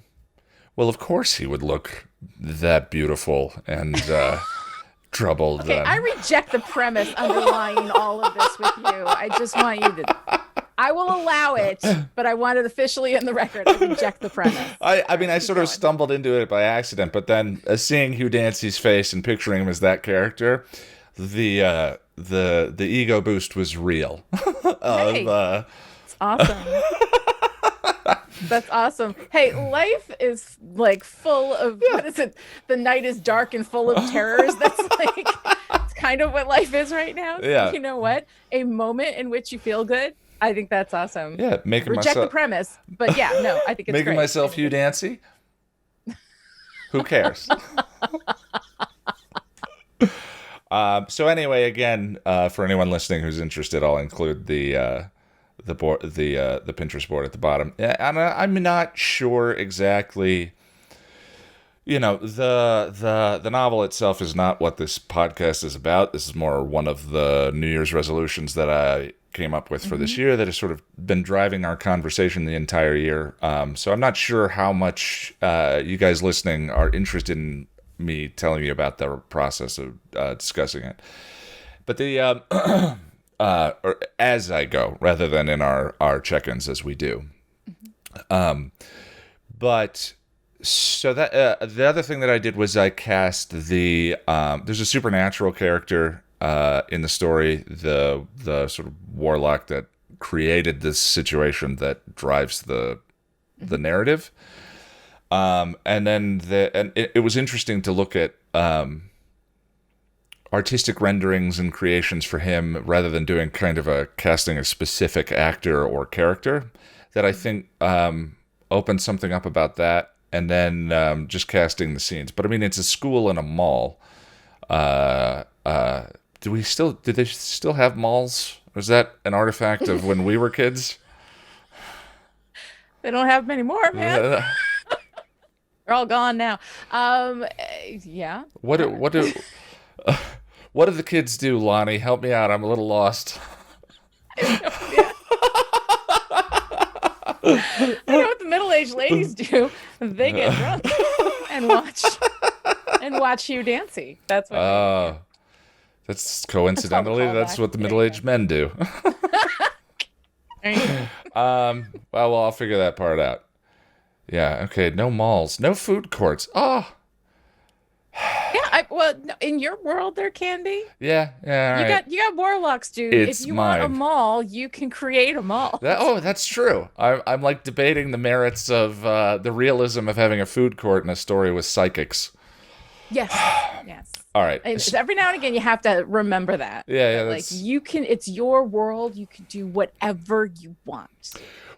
well, of course he would look that beautiful and troubled. Okay, I reject the premise underlying all of this with you. I just want you to... I will allow it, but I want it officially in the record. I reject the premise. I sort of stumbled into it by accident, but then seeing Hugh Dancy's face and picturing him as that character, the ego boost was real. Hey, it's awesome. That's awesome. Hey, life is like full of, what is it? The night is dark and full of terrors. That's like, it's kind of what life is right now. Yeah. You know what? A moment in which you feel good. I think that's awesome. Yeah, Reject the premise, but yeah, no, I think it's making great. myself Hugh Dancy. Who cares? So anyway, again, for anyone listening who's interested, I'll include the Pinterest board at the bottom. And I'm not sure exactly. The novel itself is not what this podcast is about. This is more one of the New Year's resolutions that I came up with for this year that has sort of been driving our conversation the entire year. So I'm not sure how much you guys listening are interested in me telling you about the process of discussing it. But the or as I go, rather than in our check-ins as we do. But so that the other thing that I did was I cast there's a supernatural character in the story, the sort of warlock that created this situation that drives the narrative. And then it was interesting to look at artistic renderings and creations for him rather than doing kind of casting a specific actor or character that I think opened something up about that. And then just casting the scenes. But I mean, it's a school and a mall. Did they still have malls? Was that an artifact of when we were kids? They don't have many more, man. They're all gone now. Yeah. What do the kids do, Lani? Help me out. I'm a little lost. I know what the middle-aged ladies do. They get drunk and watch Hugh Dancy. That's what. That's coincidentally that's what the middle-aged men do. Well, I'll figure that part out. Yeah. Okay. No malls. No food courts. Oh. Yeah, well, no, in your world there can be. Yeah. Yeah. All right. You got warlocks, dude. If It's you want a mine. mall, you can create a mall. That, It's oh, fine. that's true. I'm like debating the merits of the realism of having a food court in a story with psychics. Yes, yes. All right. And every now and again, you have to remember that. Yeah. Yeah. That like That's you can, it's your world. You can do whatever you want.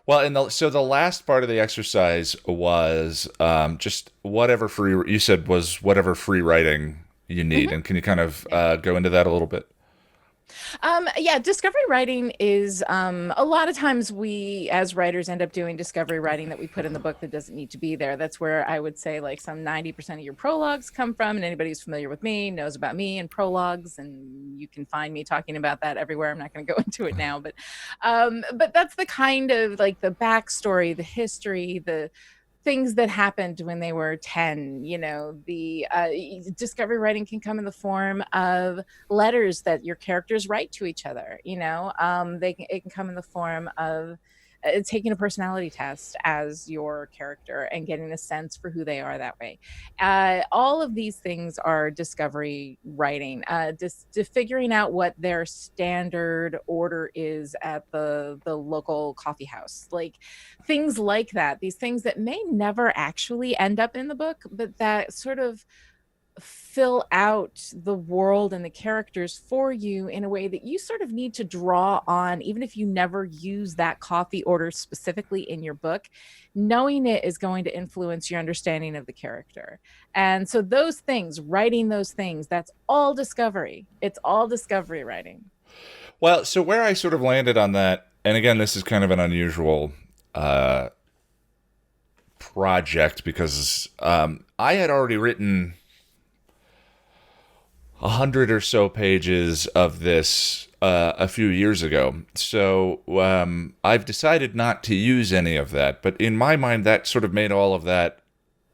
well. And so the last part of the exercise was just whatever free. You said was whatever free writing you need, Mhm. and can you kind of Yeah. go into that a little bit? Yeah, discovery writing is a lot of times we as writers end up doing discovery writing that we put in the book that doesn't need to be there. That's where I would say like some 90% of your prologues come from. And anybody who's familiar with me knows about me and prologues, and you can find me talking about that everywhere. I'm not going to go into it now, but that's the kind of like the backstory, the history, the things that happened when they were 10. The discovery writing can come in the form of letters that your characters write to each other. It can come in the form of taking a personality test as your character and getting a sense for who they are that way. All of these things are discovery writing, just figuring out what their standard order is at the local coffee house, like things like that. These things that may never actually end up in the book, but that sort of fill out the world and the characters for you in a way that you sort of need to draw on, even if you never use that coffee order specifically in your book. Knowing it is going to influence your understanding of the character. And so those things, writing those things, that's all discovery. It's all discovery writing. Well, so where I sort of landed on that, and again, this is kind of an unusual project because I had already written 100 or so pages of this a few years ago. So I've decided not to use any of that. But in my mind, that sort of made all of that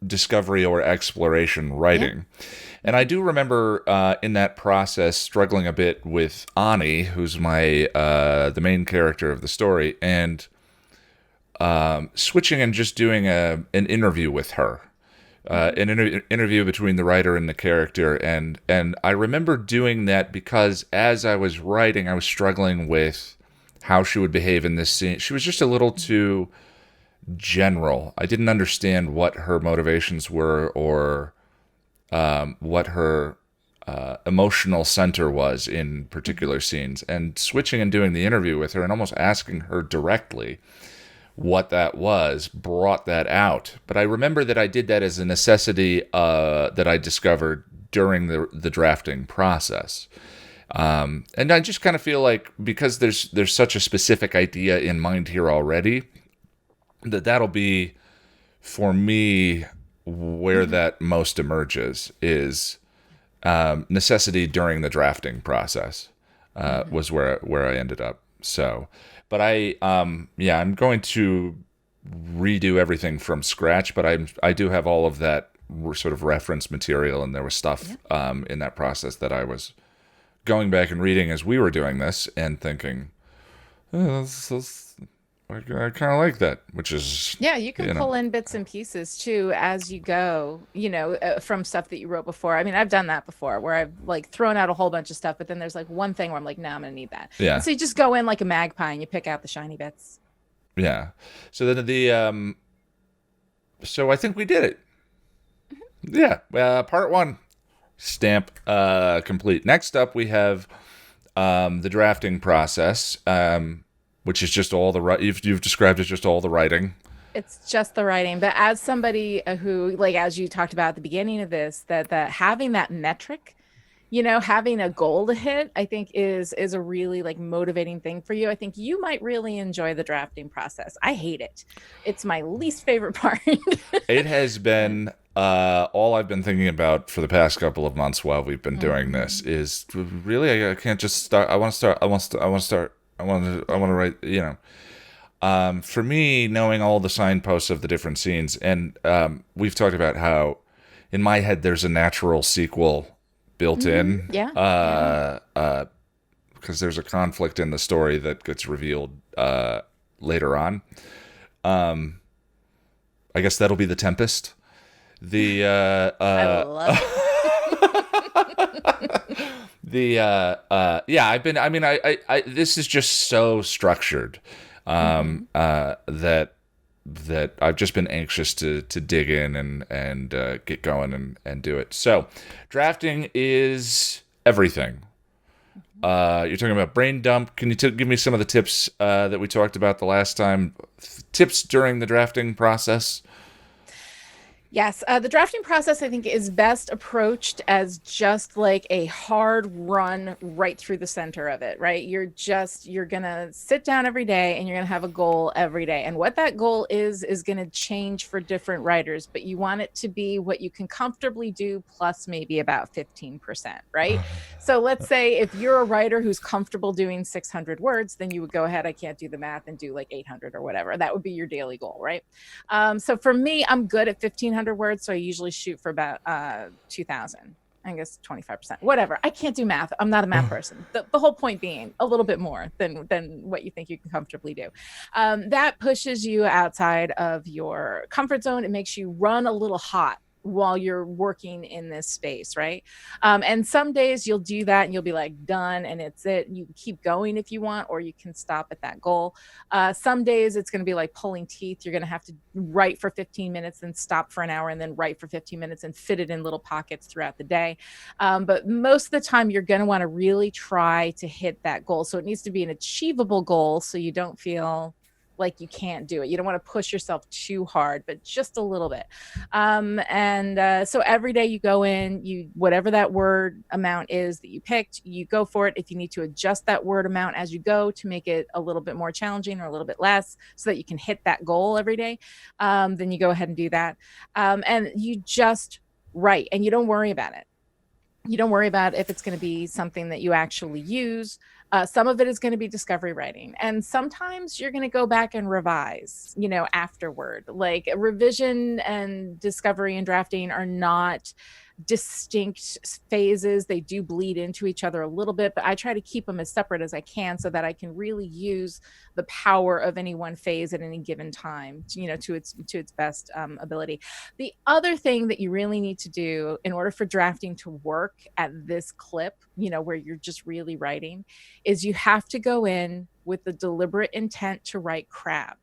discovery or exploration writing. Yeah. And I do remember in that process struggling a bit with Ani, who's my the main character of the story, and switching and just doing an interview with her. An interview between the writer and the character, and I remember doing that because as I was writing, I was struggling with how she would behave in this scene. She was just a little too general. I didn't understand what her motivations were or what her emotional center was in particular scenes. And switching and doing the interview with her and almost asking her directly what that was brought that out. But I remember that I did that as a necessity that I discovered during the drafting process. And I just kind of feel like because there's such a specific idea in mind here already, that'll be, for me, where that most emerges is necessity during the drafting process was where I ended up. So, but I'm going to redo everything from scratch. But I do have all of that sort of reference material, and there was stuff in that process that I was going back and reading as we were doing this and thinking, I kind of like that, which is You can pull in bits and pieces too as you go, from stuff that you wrote before. I mean, I've done that before where I've like thrown out a whole bunch of stuff, but then there's like one thing where I'm like, no, I'm going to need that. Yeah. And so you just go in like a magpie and you pick out the shiny bits. Yeah. So then so I think we did it. Yeah. Part 1, stamp complete. Next up, we have the drafting process, which is just all the you've described as just all the writing. It's just the writing, but as somebody who, like, as you talked about at the beginning of this, that having that metric, having a goal to hit, I think is a really like motivating thing for you. I think you might really enjoy the drafting process. I hate it. It's my least favorite part. It has been all I've been thinking about for the past couple of months while we've been doing this is really I can't just start. I want to write. For me, knowing all the signposts of the different scenes, and we've talked about how in my head there's a natural sequel built in. Yeah. Because there's a conflict in the story that gets revealed later on. I guess that'll be the Tempest. The I love it. the yeah, I've been. I mean, this is just so structured Hmm. that I've just been anxious to dig in and get going and do it. So, drafting is everything. You're talking about brain dump. Can you give me some of the tips that we talked about the last time? Tips during the drafting process. Yes, the drafting process I think is best approached as just like a hard run right through the center of it, right? You're gonna sit down every day and you're gonna have a goal every day. And what that goal is gonna change for different writers, but you want it to be what you can comfortably do plus maybe about 15%, right? So let's say if you're a writer who's comfortable doing 600 words, then you would go ahead, I can't do the math, and do like 800 or whatever. That would be your daily goal, right? So for me, I'm good at 1,500 words. So I usually shoot for about 2,000. I guess 25%, whatever. I can't do math. I'm not a math person. The whole point being a little bit more than what you think you can comfortably do. That pushes you outside of your comfort zone. It makes you run a little hot while you're working in this space, right? And some days you'll do that and you'll be like done and it's it. You can keep going if you want, or you can stop at that goal. Some days it's going to be like pulling teeth. You're going to have to write for 15 minutes, then stop for an hour, and then write for 15 minutes and fit it in little pockets throughout the day. But most of the time, you're going to want to really try to hit that goal. So it needs to be an achievable goal so you don't feel like you can't do it. You don't want to push yourself too hard, but just a little bit. And so every day you go in, you whatever that word amount is that you picked, you go for it. If you need to adjust that word amount as you go to make it a little bit more challenging or a little bit less so that you can hit that goal every day, then you go ahead and do that. And you just write and you don't worry about it. You don't worry about if it's going to be something that you actually use. Some of it is going to be discovery writing, and sometimes you're going to go back and revise, afterward. Like revision and discovery and drafting are not distinct phases. They do bleed into each other a little bit, but I try to keep them as separate as I can so that I can really use the power of any one phase at any given time, to its best ability. The other thing that you really need to do in order for drafting to work at this clip, where you're just really writing, is you have to go in with the deliberate intent to write crap.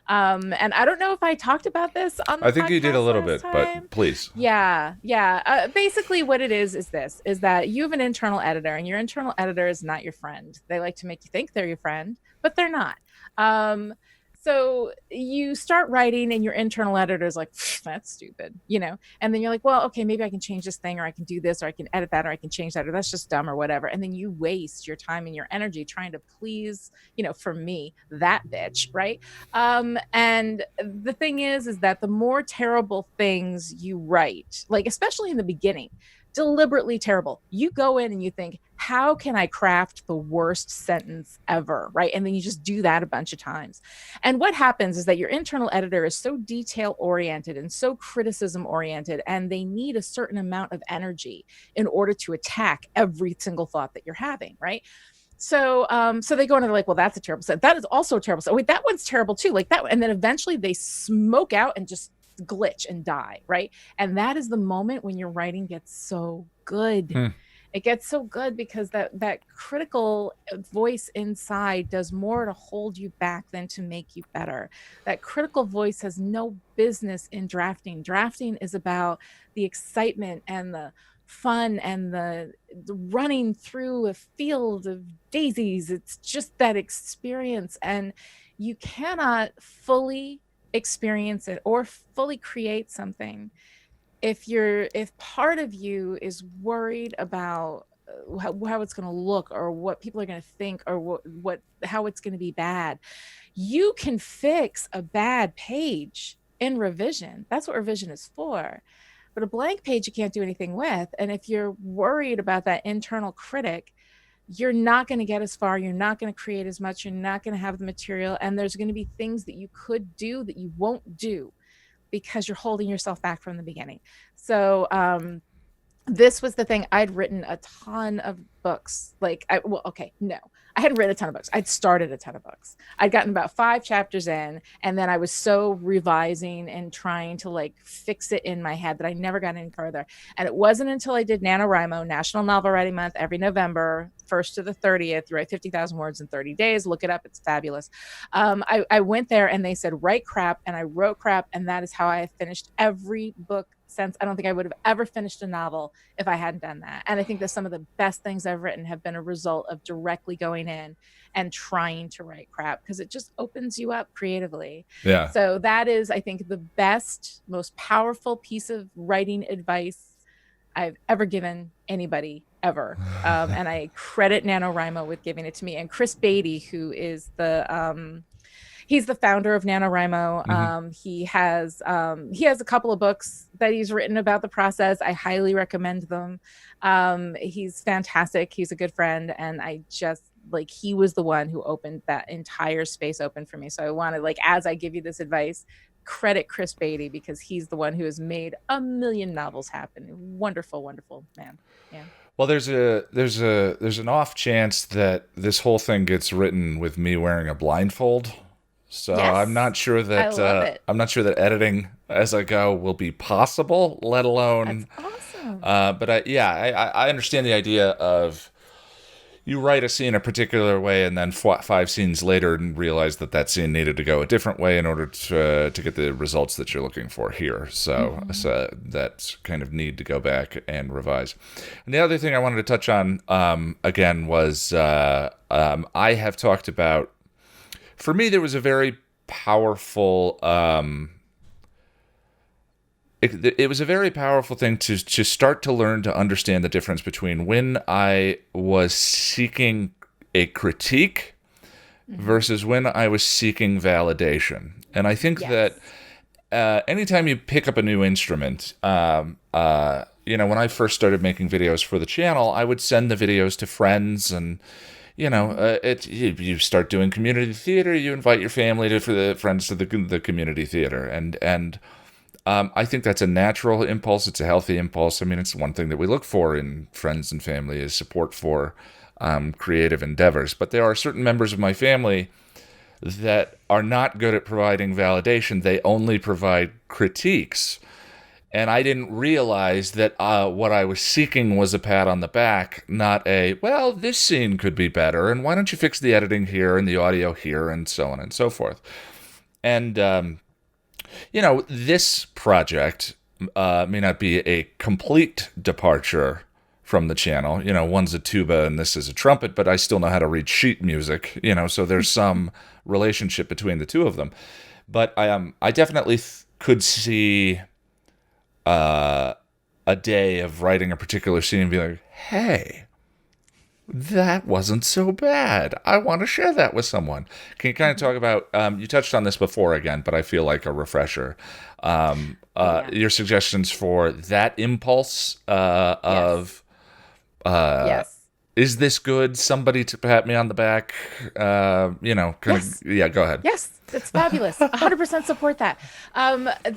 And I don't know if I talked about this on the I think you did a podcast little last bit, but time. please. Yeah, yeah. Basically, what it is this: is that you have an internal editor, and your internal editor is not your friend. They like to make you think they're your friend, but they're not. Um, so you start writing, and your internal editor is like, "That's stupid," and then you're like, "Well, okay, maybe I can change this thing, or I can do this, or I can edit that, or I can change that, or that's just dumb, or whatever." And then you waste your time and your energy trying to please, for me, that bitch, right? And the thing is that the more terrible things you write, like especially in the beginning, deliberately terrible, you go in and you think, how can I craft the worst sentence ever, right? And then you just do that a bunch of times. And what happens is that your internal editor is so detail oriented and so criticism oriented, and they need a certain amount of energy in order to attack every single thought that you're having, right? So they go in and they're like, well, that's a terrible set. That is also a terrible set. Wait, that one's terrible too. Like that. And then eventually they smoke out and just glitch and die. Right. And that is the moment when your writing gets so good. Hmm. It gets so good because that critical voice inside does more to hold you back than to make you better. That critical voice has no business in drafting. Drafting is about the excitement and the fun and the running through a field of daisies. It's just that experience, and you cannot fully experience it or fully create something if part of you is worried about how it's going to look, or what people are going to think, or how it's going to be bad. You can fix a bad page in revision. That's what revision is for. But a blank page you can't do anything with. And if you're worried about that internal critic, you're not going to get as far. You're not going to create as much. You're not going to have the material. And there's going to be things that you could do that you won't do because you're holding yourself back from the beginning. So this was the thing. I'd written a ton of books. No, I hadn't written a ton of books. I'd started a ton of books. I'd gotten about 5 chapters in, and then I was so revising and trying to like fix it in my head that I never got any further. And it wasn't until I did NaNoWriMo, National Novel Writing Month, every November, 1st to the 30th, you write 50,000 words in 30 days. Look it up. It's fabulous. I went there and they said, write crap. And I wrote crap. And that is how I have finished every book since. I don't think I would have ever finished a novel if I hadn't done that. And I think that some of the best things I've written have been a result of directly going in and trying to write crap, because it just opens you up creatively. Yeah. So that is, I think, the best, most powerful piece of writing advice I've ever given anybody ever. And I credit NaNoWriMo with giving it to me. And Chris Beatty, who is he's the founder of NaNoWriMo. He has a couple of books that he's written about the process. I highly recommend them. He's fantastic. He's a good friend. And I just he was the one who opened that entire space open for me. So I want to, as I give you this advice, credit Chris Beatty, because he's the one who has made a million novels happen. Wonderful, wonderful man. Yeah. Well, there's an off chance that this whole thing gets written with me wearing a blindfold. So Yes. I'm not sure that I'm not sure that editing as I go will be possible, let alone. That's awesome. But I understand the idea of you write a scene a particular way and then 5 scenes later and realize that that scene needed to go a different way in order to get the results that you're looking for here. So that kind of need to go back and revise. And the other thing I wanted to touch on again was I have talked about. For me, there was a very powerful. It was a very powerful thing to start to learn to understand the difference between when I was seeking a critique versus when I was seeking validation. And I think that anytime you pick up a new instrument, when I first started making videos for the channel, I would send the videos to friends and. You start doing community theater. You invite your family for the friends to the community theater, and I think that's a natural impulse. It's a healthy impulse. I mean, it's one thing that we look for in friends and family is support for creative endeavors. But there are certain members of my family that are not good at providing validation. They only provide critiques. And I didn't realize that what I was seeking was a pat on the back, not a, well, this scene could be better, and why don't you fix the editing here and the audio here, and so on and so forth. And, this project may not be a complete departure from the channel. One's a tuba and this is a trumpet, but I still know how to read sheet music, so there's some relationship between the two of them. But I definitely could see... a day of writing a particular scene and be like, hey, that wasn't so bad. I want to share that with someone. Can you kind of talk about, you touched on this before again, but I feel like a refresher. Your suggestions for that impulse of, is this good? Somebody to pat me on the back, go ahead. Yes. It's fabulous. 100% support that.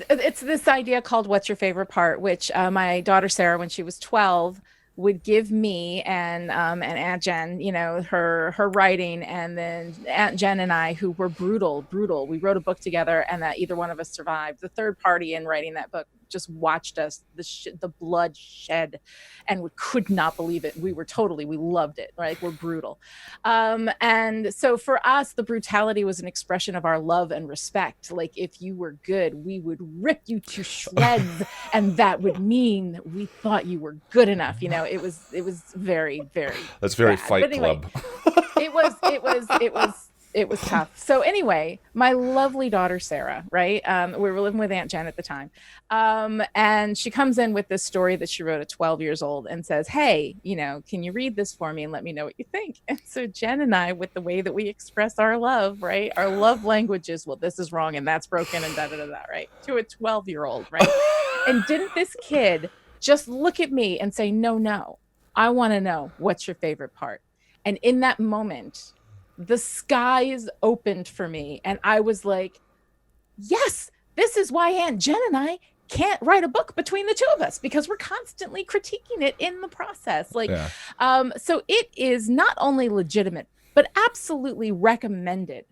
It's this idea called "What's your favorite part?" which my daughter Sarah, when she was 12, would give me and Aunt Jen, her writing, and then Aunt Jen and I, who were brutal. We wrote a book together, and that either one of us survived. The third party in writing that book just watched us, the blood shed, and we could not believe it. We loved it, right? We're brutal. And so for us, the brutality was an expression of our love and respect. Like, if you were good, we would rip you to shreds, and that would mean we thought you were good enough. It was very, very That's very bad. Fight But anyway, Club. It was tough. So anyway, my lovely daughter, Sarah, right? We were living with Aunt Jen at the time. And she comes in with this story that she wrote at 12 years old and says, hey, can you read this for me and let me know what you think? And so Jen and I, with the way that we express our love, right? Our love language is, well, this is wrong and that's broken and da-da-da-da, right? To a 12-year-old, right? And didn't this kid just look at me and say, no, I want to know, what's your favorite part? And in that moment, the skies opened for me, and I was like, yes, this is why Aunt Jen and I can't write a book between the two of us because we're constantly critiquing it in the process. Like, Yeah. so it is not only legitimate, but absolutely recommended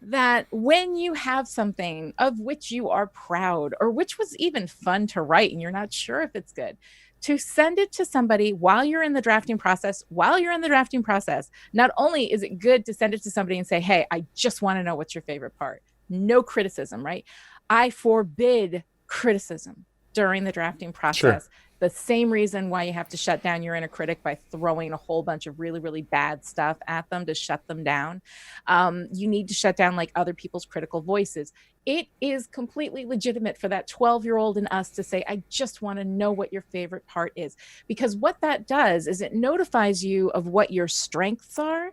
that when you have something of which you are proud or which was even fun to write and you're not sure if it's good, to send it to somebody while you're in the drafting process. While you're in the drafting process, not only is it good to send it to somebody and say, hey, I just want to know what's your favorite part. No criticism, right? I forbid criticism during the drafting process. Sure. The same reason why you have to shut down your inner critic by throwing a whole bunch of really, really bad stuff at them to shut them down. You need to shut down like other people's critical voices. It is completely legitimate for that 12-year-old in us to say, I just want to know what your favorite part is. Because what that does is it notifies you of what your strengths are.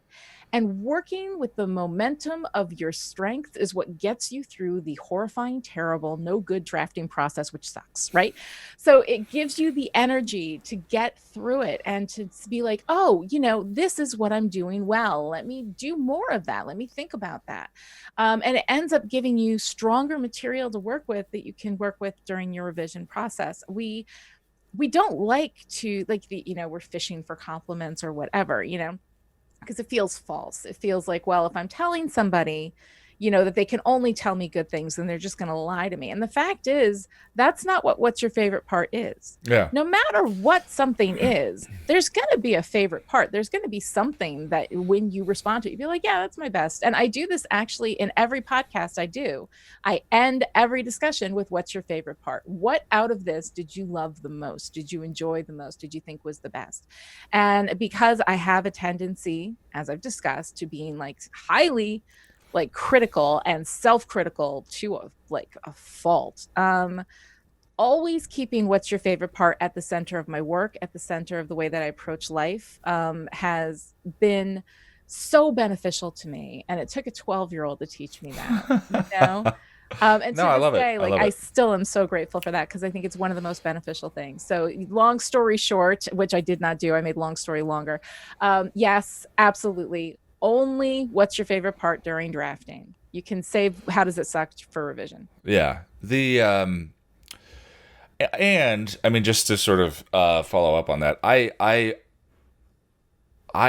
And working with the momentum of your strength is what gets you through the horrifying, terrible, no good drafting process, which sucks, right? So it gives you the energy to get through it and to be like, oh, this is what I'm doing well. Let me do more of that. Let me think about that. And it ends up giving you stronger material to work with that you can work with during your revision process. We don't like to we're fishing for compliments or whatever, because it feels false. It feels like, well, if I'm telling somebody, that they can only tell me good things, then they're just going to lie to me. And the fact is, that's not what's your favorite part is. Yeah. No matter what something is, there's going to be a favorite part. There's going to be something that when you respond to it, you feel like, yeah, that's my best. And I do this actually in every podcast I do. I end every discussion with what's your favorite part? What out of this did you love the most? Did you enjoy the most? Did you think was the best? And because I have a tendency, as I've discussed, to being like highly critical and self-critical to a fault. Always keeping what's your favorite part at the center of my work, at the center of the way that I approach life, has been so beneficial to me. And it took a 12-year-old to teach me that, and No, to I this love day, it. I still am so grateful for that because I think it's one of the most beneficial things. So long story short, which I did not do, I made long story longer. Yes, absolutely. Only what's your favorite part during drafting. You can save how does it suck for revision. Yeah. And I mean, just to sort of follow up on that, I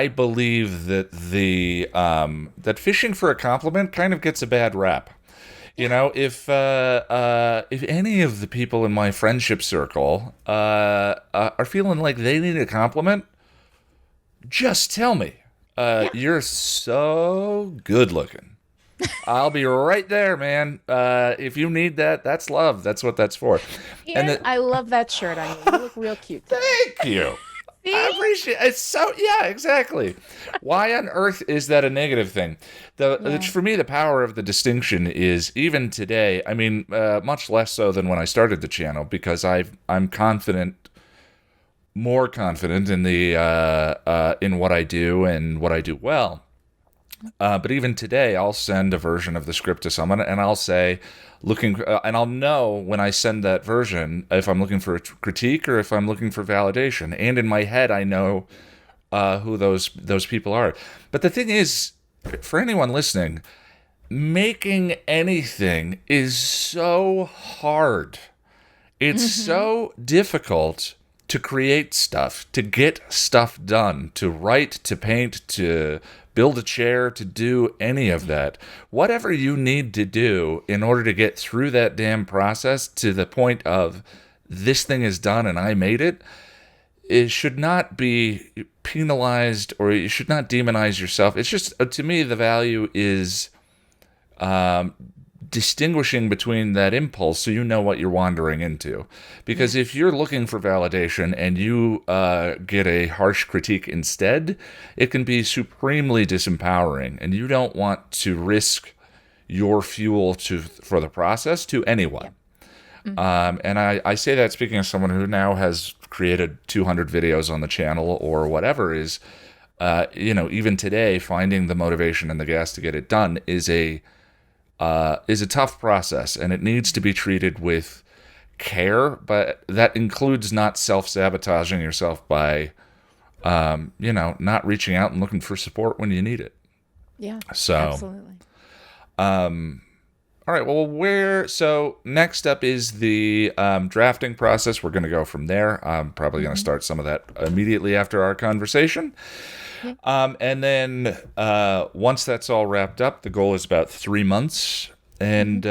believe that that fishing for a compliment kind of gets a bad rap. If any of the people in my friendship circle are feeling like they need a compliment, just tell me. You're so good looking. I'll be right there, man. If you need that, that's love. That's what that's for. And I love that shirt on you. You look real cute today. Thank you. I appreciate it. It's so, yeah, exactly. Why on earth is that a negative thing? For me, the power of the distinction is even today, I mean, much less so than when I started the channel, because I'm confident, more confident in in what I do and what I do well. But even today, I'll send a version of the script to someone, and I'll say, and I'll know when I send that version if I'm looking for a critique or if I'm looking for validation. And in my head, I know who those people are. But the thing is, for anyone listening, making anything is so hard. It's so difficult to create stuff, to get stuff done, to write, to paint, to build a chair, to do any of that. Whatever you need to do in order to get through that damn process to the point of this thing is done and I made it, it should not be penalized, or you should not demonize yourself. It's just, to me, the value is distinguishing between that impulse so you know what you're wandering into. Because if you're looking for validation and you get a harsh critique instead, it can be supremely disempowering, and you don't want to risk your fuel for the process to anyone. And I say that speaking as someone who now has created 200 videos on the channel or whatever, is even today, finding the motivation and the gas to get it done is a tough process, and it needs to be treated with care, but that includes not self-sabotaging yourself by, not reaching out and looking for support when you need it. Yeah, so, absolutely. All right. Well, so next up is the drafting process. We're going to go from there. I'm probably going to Mhm. start some of that immediately after our conversation. Yeah. And then once that's all wrapped up, the goal is about 3 months. Mhm. And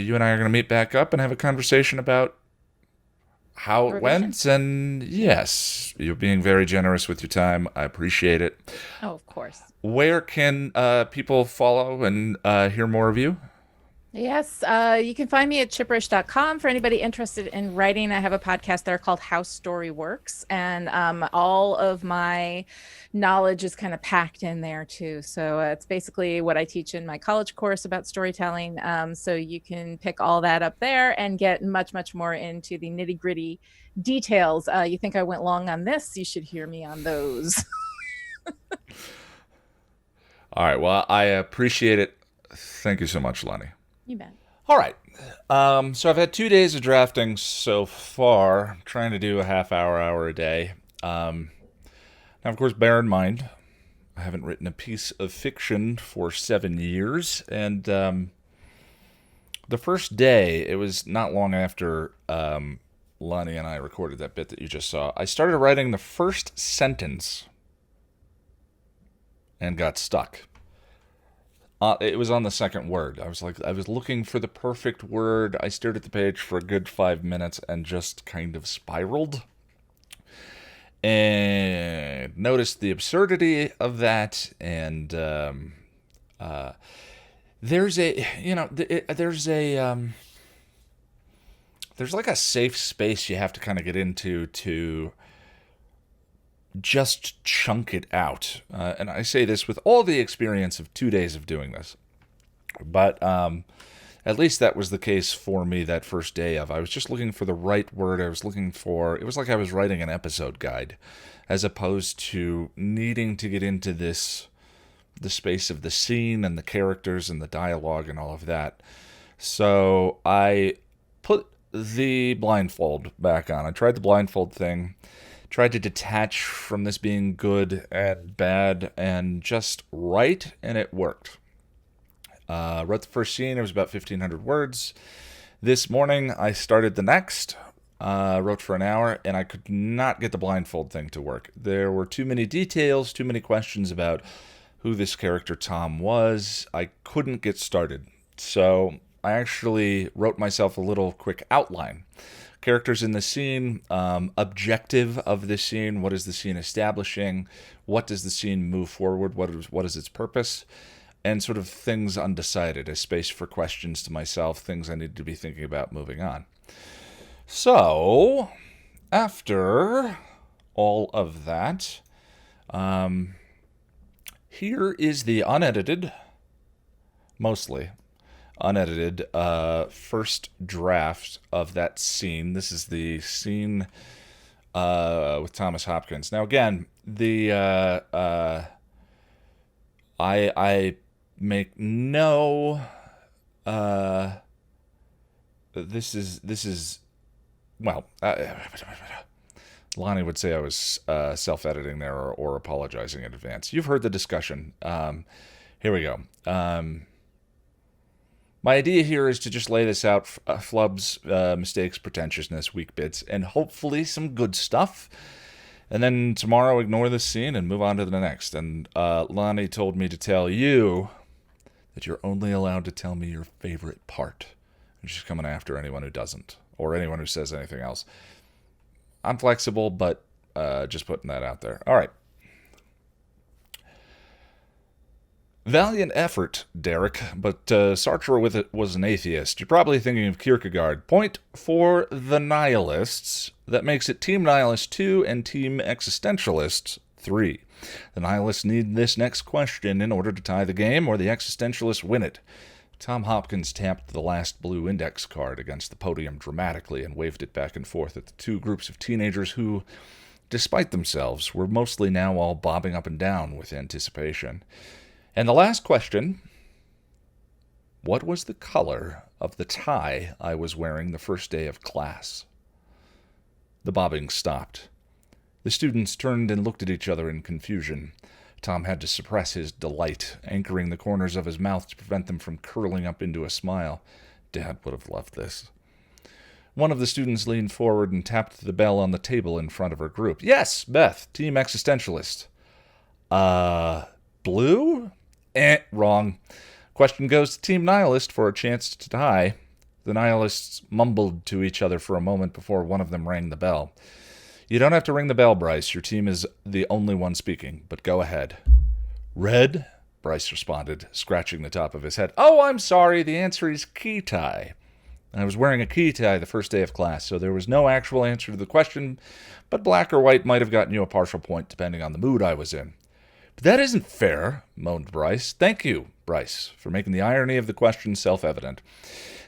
you and I are going to meet back up and have a conversation about how A it revision. went. And yes, you're being very generous with your time. I appreciate it. Oh, of course. Where can people follow and hear more of you? Yes, you can find me at chipperish.com for anybody interested in writing. I have a podcast there called How Story Works, and all of my knowledge is kind of packed in there too. So it's basically what I teach in my college course about storytelling. So you can pick all that up there and get much, much more into the nitty gritty details. You think I went long on this? You should hear me on those. All right. Well, I appreciate it. Thank you so much, Lani. You bet. All right. So I've had 2 days of drafting so far. I'm trying to do a half hour a day. Now, of course, bear in mind, I haven't written a piece of fiction for 7 years. And the first day, it was not long after Lani and I recorded that bit that you just saw. I started writing the first sentence and got stuck. It was on the second word. I was looking for the perfect word. I stared at the page for a good 5 minutes and just kind of spiraled. And noticed the absurdity of that. And there's a, you know, there's like a safe space you have to kind of get into to just chunk it out. And I say this with all the experience of 2 days of doing this. But at least that was the case for me that first day of. I was just looking for the right word. It was like I was writing an episode guide as opposed to needing to get into the space of the scene and the characters and the dialogue and all of that. So I put the blindfold back on. I tried the blindfold thing, tried to detach from this being good and bad and just write, and it worked. Wrote the first scene. It was about 1,500 words. This morning, I started the next. Wrote for an hour, and I could not get the blindfold thing to work. There were too many details, too many questions about who this character Tom was. I couldn't get started. So I actually wrote myself a little quick outline. Characters in the scene, objective of the scene, what is the scene establishing, what does the scene move forward, what is its purpose, and sort of things undecided, a space for questions to myself, things I need to be thinking about moving on. So, after all of that, here is the mostly unedited first draft of that scene. This is the scene with Thomas Hopkins. Now, again, I make no. This is well. Lani would say I was self-editing there or apologizing in advance. You've heard the discussion. Here we go. My idea here is to just lay this out, flubs, mistakes, pretentiousness, weak bits, and hopefully some good stuff. And then tomorrow ignore this scene and move on to the next. And Lani told me to tell you that you're only allowed to tell me your favorite part. And she's coming after anyone who doesn't, or anyone who says anything else. I'm flexible, but just putting that out there. All right. Valiant effort, Derek, but Sartre with it was an atheist. You're probably thinking of Kierkegaard. Point for the nihilists. That makes it Team Nihilist 2 and Team Existentialist 3. The nihilists need this next question in order to tie the game, or the existentialists win it. Tom Hopkins tapped the last blue index card against the podium dramatically and waved it back and forth at the two groups of teenagers who, despite themselves, were mostly now all bobbing up and down with anticipation. And the last question: what was the color of the tie I was wearing the first day of class? The bobbing stopped. The students turned and looked at each other in confusion. Tom had to suppress his delight, anchoring the corners of his mouth to prevent them from curling up into a smile. Dad would have loved this. One of the students leaned forward and tapped the bell on the table in front of her group. Yes, Beth, Team Existentialist. Blue? Wrong. Question goes to Team Nihilist for a chance to tie. The Nihilists mumbled to each other for a moment before one of them rang the bell. You don't have to ring the bell, Bryce. Your team is the only one speaking, but go ahead. Red? Bryce responded, scratching the top of his head. Oh, I'm sorry. The answer is key tie. I was wearing a key tie the first day of class, so there was no actual answer to the question, but black or white might have gotten you a partial point depending on the mood I was in. But that isn't fair, moaned Bryce. Thank you, Bryce, for making the irony of the question self-evident.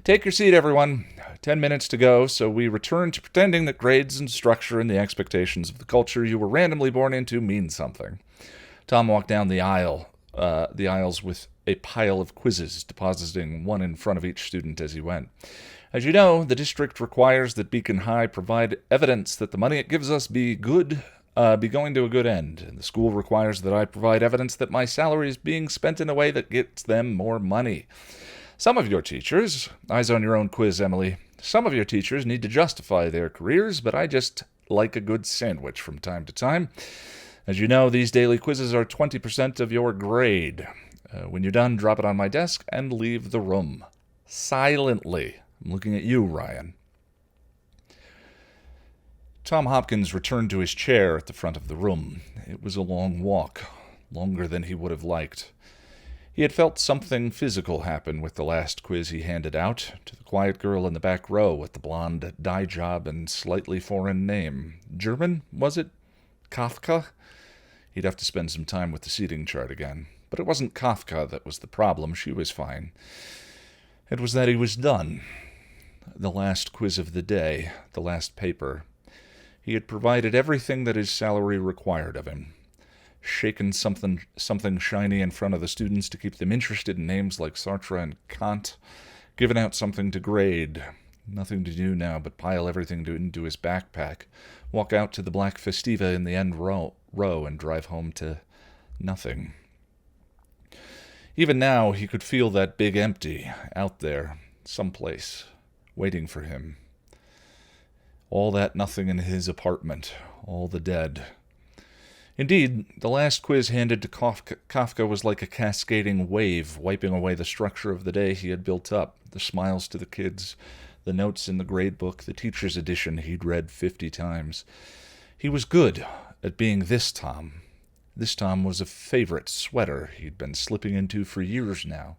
Take your seat, everyone. 10 minutes to go, so we return to pretending that grades and structure and the expectations of the culture you were randomly born into mean something. Tom walked down the aisles with a pile of quizzes, depositing one in front of each student as he went. As you know, the district requires that Beacon High provide evidence that the money it gives us be going to a good end. And the school requires that I provide evidence that my salary is being spent in a way that gets them more money. Some of your teachers, eyes on your own quiz, Emily, some of your teachers need to justify their careers, but I just like a good sandwich from time to time. As you know, these daily quizzes are 20% of your grade. When you're done, drop it on my desk and leave the room. Silently. I'm looking at you, Ryan. Tom Hopkins returned to his chair at the front of the room. It was a long walk, longer than he would have liked. He had felt something physical happen with the last quiz he handed out to the quiet girl in the back row with the blonde dye job and slightly foreign name. German, was it? Kafka? He'd have to spend some time with the seating chart again. But it wasn't Kafka that was the problem. She was fine. It was that he was done. The last quiz of the day, the last paper. He had provided everything that his salary required of him. Shaken something shiny in front of the students to keep them interested in names like Sartre and Kant. Given out something to grade. Nothing to do now but pile everything into his backpack. Walk out to the Black Festiva in the end row and drive home to nothing. Even now, he could feel that big empty out there, someplace, waiting for him. All that nothing in his apartment, all the dead. Indeed, the last quiz handed to Kafka was like a cascading wave, wiping away the structure of the day he had built up, the smiles to the kids, the notes in the grade book, the teacher's edition he'd read 50 times. He was good at being this Tom. This Tom was a favorite sweater he'd been slipping into for years now.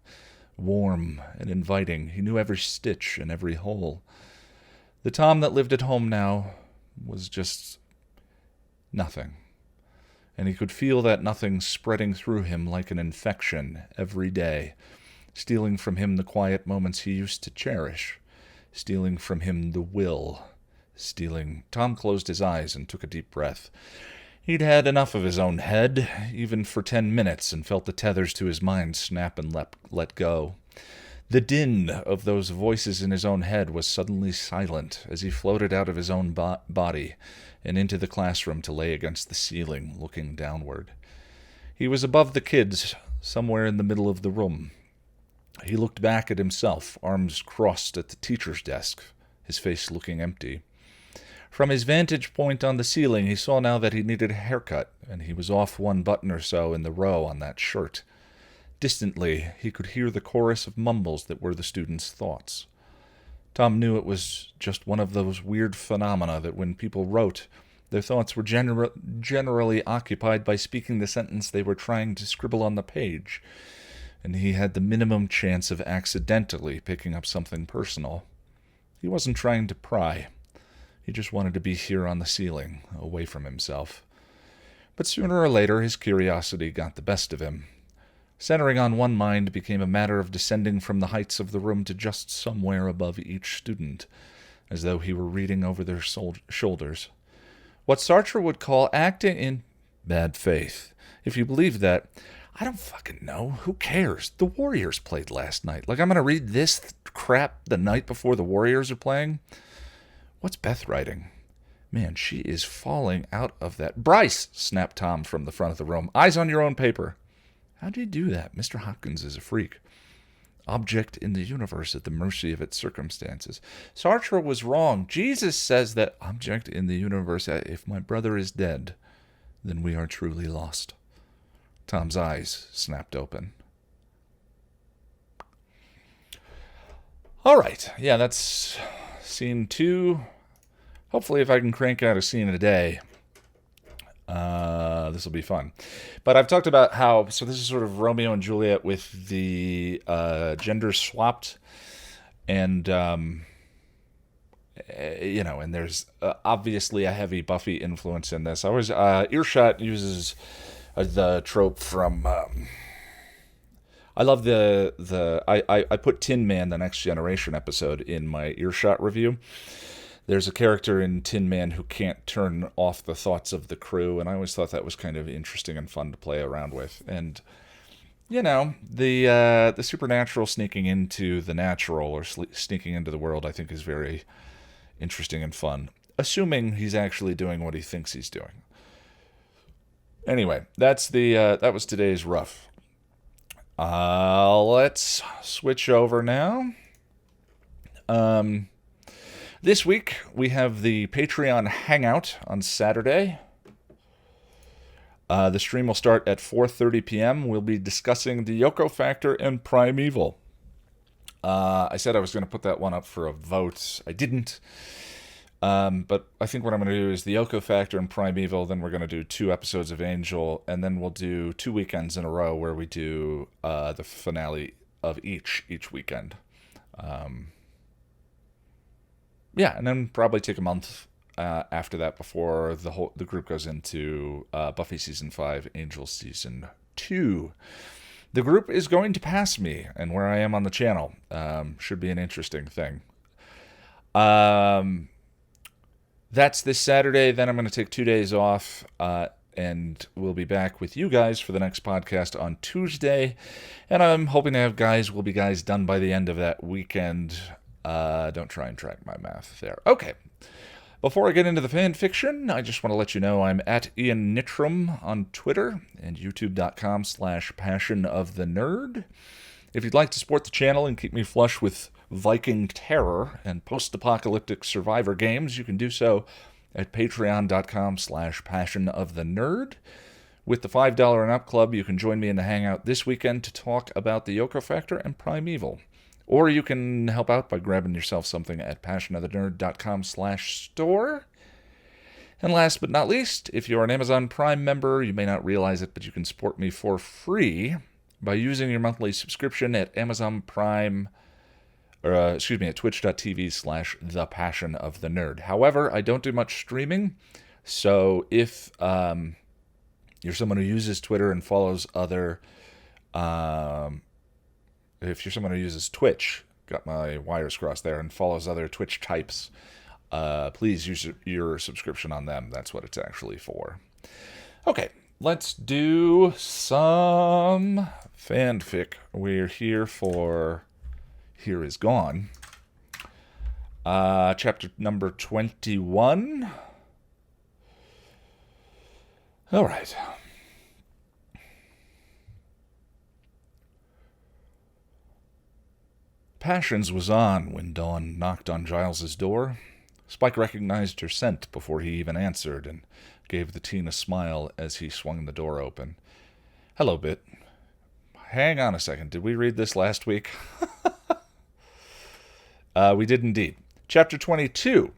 Warm and inviting, he knew every stitch and every hole. The Tom that lived at home now was just nothing. And he could feel that nothing spreading through him like an infection every day, stealing from him the quiet moments he used to cherish, stealing from him the will, stealing. Tom closed his eyes and took a deep breath. He'd had enough of his own head, even for 10 minutes, and felt the tethers to his mind snap and let go. The din of those voices in his own head was suddenly silent as he floated out of his own body and into the classroom to lay against the ceiling, looking downward. He was above the kids, somewhere in the middle of the room. He looked back at himself, arms crossed at the teacher's desk, his face looking empty. From his vantage point on the ceiling, he saw now that he needed a haircut, and he was off one button or so in the row on that shirt. Distantly, he could hear the chorus of mumbles that were the students' thoughts. Tom knew it was just one of those weird phenomena that when people wrote, their thoughts were generally occupied by speaking the sentence they were trying to scribble on the page, and he had the minimum chance of accidentally picking up something personal. He wasn't trying to pry. He just wanted to be here on the ceiling, away from himself. But sooner or later his curiosity got the best of him. Centering on one mind became a matter of descending from the heights of the room to just somewhere above each student, as though he were reading over their shoulders. What Sartre would call acting in bad faith. If you believe that, I don't fucking know. Who cares? The Warriors played last night. Like, I'm going to read this crap the night before the Warriors are playing? What's Beth writing? Man, she is falling out of that. Bryce, snapped Tom from the front of the room. Eyes on your own paper. How do you do that? Mr. Hopkins is a freak. Object in the universe at the mercy of its circumstances. Sartre was wrong. Jesus says that object in the universe, if my brother is dead, then we are truly lost. Tom's eyes snapped open. All right. Yeah, that's scene 2. Hopefully, if I can crank out a scene a day, this will be fun. But I've talked about how, so this is sort of Romeo and Juliet with the gender swapped, and, and there's obviously a heavy Buffy influence in this. Earshot uses the trope from, I love I put Tin Man, the Next Generation episode, in my Earshot review. There's a character in Tin Man who can't turn off the thoughts of the crew, and I always thought that was kind of interesting and fun to play around with. And, the supernatural sneaking into the natural, or sneaking into the world, I think is very interesting and fun, assuming he's actually doing what he thinks he's doing. Anyway, that was today's rough. Let's switch over now. This week, we have the Patreon Hangout on Saturday. The stream will start at 4:30 p.m. We'll be discussing the Yoko Factor and Primeval. I said I was going to put that one up for a vote. I didn't. But I think what I'm going to do is the Yoko Factor and Primeval, then we're going to do 2 episodes of Angel, and then we'll do 2 weekends in a row where we do the finale of each weekend. Yeah, and then probably take a month after that before the group goes into Buffy Season 5, Angel Season 2. The group is going to pass me and where I am on the channel. Should be an interesting thing. That's this Saturday. Then I'm going to take 2 days off, and we'll be back with you guys for the next podcast on Tuesday. And I'm hoping to have will be guys done by the end of that weekend. Don't try and track my math there. Okay. Before I get into the fan fiction, I just want to let you know I'm at Ian Nittram on Twitter and youtube.com/passionofthenerd. If you'd like to support the channel and keep me flush with Viking terror and post-apocalyptic survivor games, you can do so at patreon.com/passionofthenerd. With the $5 and up club, you can join me in the hangout this weekend to talk about the Yoko Factor and Primeval. Or you can help out by grabbing yourself something at passionofthenerd.com/store. And last but not least, if you're an Amazon Prime member, you may not realize it, but you can support me for free by using your monthly subscription at Amazon Prime, at twitch.tv/thepassionofthenerd. However, I don't do much streaming, so if you're someone who uses Twitter and follows other... if you're someone who uses Twitch, got my wires crossed there, and follows other Twitch types, please use your subscription on them. That's what it's actually for. Okay, let's do some fanfic. We're here for Here Is Gone. Chapter number 21. All right. Passions was on when Dawn knocked on Giles's door. Spike recognized her scent before he even answered and gave the teen a smile as he swung the door open. Hello, Bit. Hang on a second. Did we read this last week? We did indeed. Chapter 22.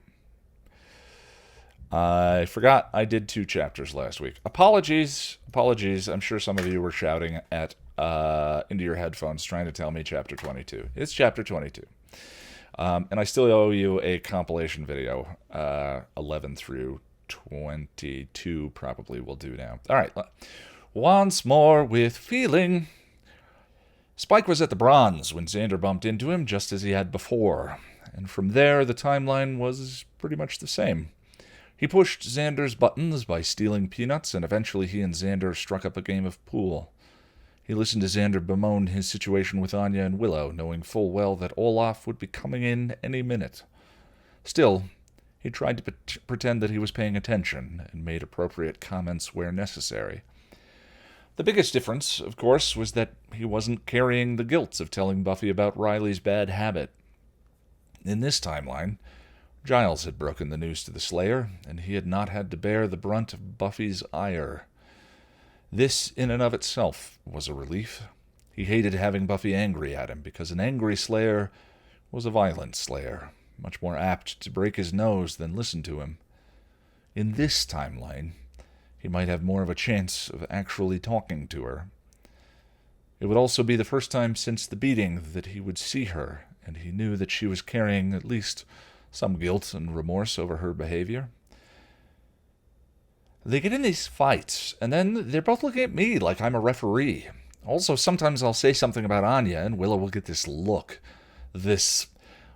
I forgot I did 2 chapters last week. Apologies. I'm sure some of you were shouting at into your headphones trying to tell me chapter 22. It's chapter 22. And I still owe you a compilation video. 11 through 22 probably will do now. All right. Once more with feeling. Spike was at the Bronze when Xander bumped into him just as he had before. And from there, the timeline was pretty much the same. He pushed Xander's buttons by stealing peanuts, and eventually he and Xander struck up a game of pool. He listened to Xander bemoan his situation with Anya and Willow, knowing full well that Olaf would be coming in any minute. Still, He tried to pretend that he was paying attention and made appropriate comments where necessary. The biggest difference, of course, was that he wasn't carrying the guilt of telling Buffy about Riley's bad habit. In this timeline, Giles had broken the news to the Slayer, and he had not had to bear the brunt of Buffy's ire. This, in and of itself, was a relief. He hated having Buffy angry at him, because an angry Slayer was a violent Slayer, much more apt to break his nose than listen to him. In this timeline, he might have more of a chance of actually talking to her. It would also be the first time since the beating that he would see her, and he knew that she was carrying at least some guilt and remorse over her behavior. They get in these fights, and then they're both looking at me like I'm a referee. Also, sometimes I'll say something about Anya, and Willow will get this look. This,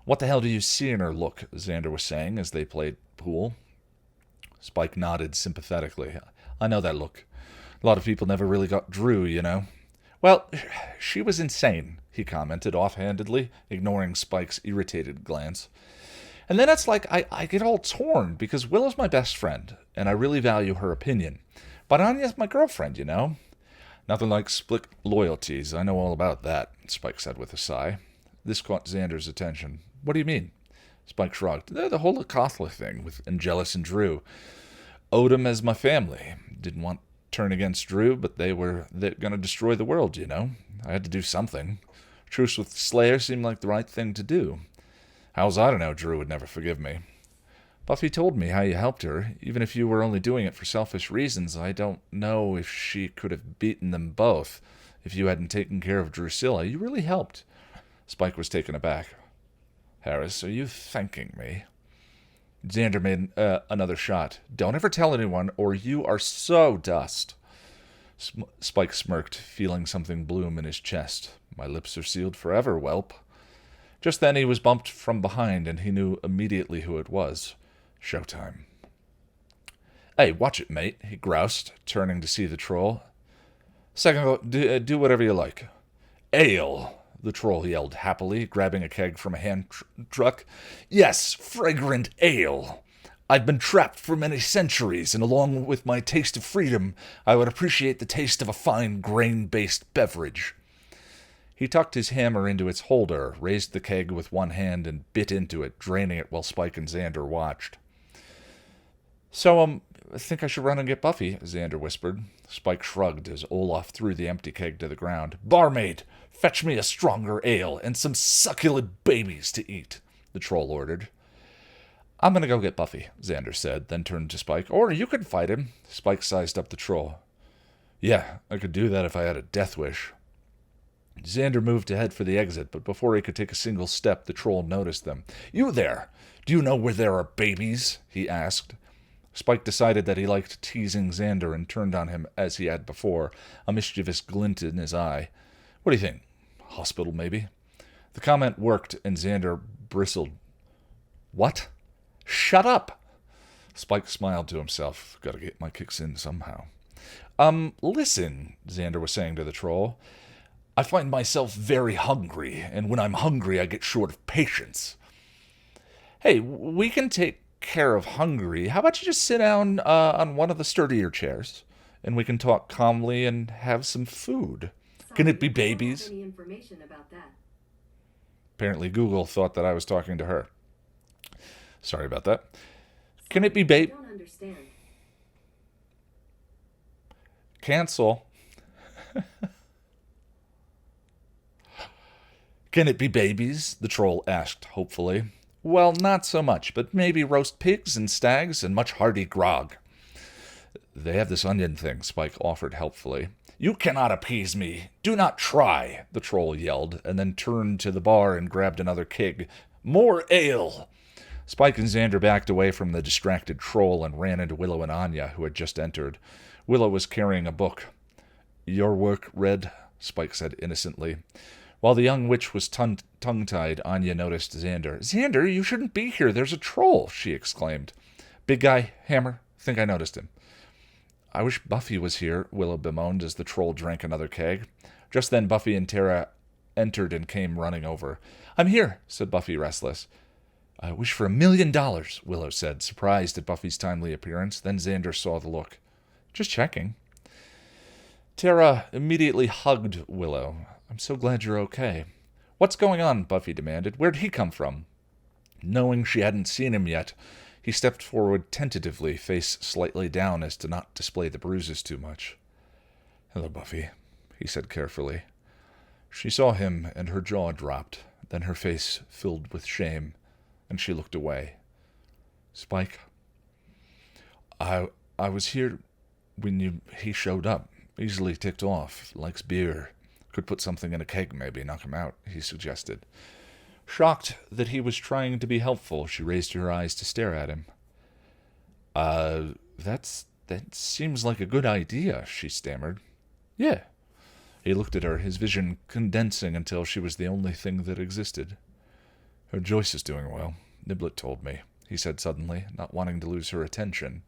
what the hell do you see in her look, Xander was saying as they played pool. Spike nodded sympathetically. I know that look. A lot of people never really got Drew, you know. Well, she was insane, he commented offhandedly, ignoring Spike's irritated glance. And then it's like I get all torn, because Willow's my best friend, and I really value her opinion. But Anya's my girlfriend, you know. Nothing like split loyalties. I know all about that, Spike said with a sigh. This caught Xander's attention. What do you mean? Spike shrugged. The whole Catholic thing with Angelus and Drew. Odom as my family. Didn't want to turn against Drew, but they're going to destroy the world, you know. I had to do something. Truce with Slayer seemed like the right thing to do. How was I to know Drew would never forgive me? Buffy told me how you helped her. Even if you were only doing it for selfish reasons, I don't know if she could have beaten them both if you hadn't taken care of Drusilla. You really helped. Spike was taken aback. Harris, are you thanking me? Xander made another shot. Don't ever tell anyone, or you are so dust. Spike smirked, feeling something bloom in his chest. My lips are sealed forever, whelp. Just then he was bumped from behind, and he knew immediately who it was. Showtime. Hey, watch it, mate, he groused, turning to see the troll. Second, do whatever you like. Ale, the troll yelled happily, grabbing a keg from a hand truck. Yes, fragrant ale. I've been trapped for many centuries, and along with my taste of freedom, I would appreciate the taste of a fine grain-based beverage. He tucked his hammer into its holder, raised the keg with one hand, and bit into it, draining it while Spike and Xander watched. So, I think I should run and get Buffy, Xander whispered. Spike shrugged as Olaf threw the empty keg to the ground. Barmaid, fetch me a stronger ale and some succulent babies to eat, the troll ordered. I'm going to go get Buffy, Xander said, then turned to Spike. Or you could fight him. Spike sized up the troll. Yeah, I could do that if I had a death wish. Xander moved to head for the exit, but before he could take a single step, the troll noticed them. You there! Do you know where there are babies? He asked. Spike decided that he liked teasing Xander and turned on him as he had before, a mischievous glint in his eye. What do you think? Hospital, maybe? The comment worked, and Xander bristled. What? Shut up! Spike smiled to himself. Gotta get my kicks in somehow. Listen, Xander was saying to the troll. I find myself very hungry, and when I'm hungry, I get short of patience. Hey, we can take care of hungry. How about you just sit down on one of the sturdier chairs, and we can talk calmly and have some food. Can it be babies? I don't have any information about that. Apparently Google thought that I was talking to her. Sorry about that. Can it be I don't understand. Cancel. Can it be babies? The troll asked hopefully. Well, not so much, but maybe roast pigs and stags and much hearty grog. They have this onion thing, Spike offered helpfully. You cannot appease me. Do not try, the troll yelled, and then turned to the bar and grabbed another keg. More ale! Spike and Xander backed away from the distracted troll and ran into Willow and Anya, who had just entered. Willow was carrying a book. Your work, Red, Spike said innocently. While the young witch was tongue-tied, Anya noticed Xander. Xander, you shouldn't be here. There's a troll, she exclaimed. Big guy, hammer. Think I noticed him. I wish Buffy was here, Willow bemoaned as the troll drank another keg. Just then Buffy and Tara entered and came running over. I'm here, said Buffy, restless. I wish for $1 million, Willow said, surprised at Buffy's timely appearance. Then Xander saw the look. Just checking. Tara immediately hugged Willow. I'm so glad you're okay. What's going on? Buffy demanded. Where'd he come from? Knowing she hadn't seen him yet, he stepped forward tentatively, face slightly down as to not display the bruises too much. Hello, Buffy, he said carefully. She saw him, and her jaw dropped. Then her face filled with shame, and she looked away. Spike, I was here when he showed up. Easily ticked off. Likes beer. Could put something in a keg, maybe. Knock him out, he suggested. Shocked that he was trying to be helpful, she raised her eyes to stare at him. That seems like a good idea, she stammered. Yeah. He looked at her, his vision condensing until she was the only thing that existed. Her Joyce is doing well, Niblet told me, he said suddenly, not wanting to lose her attention.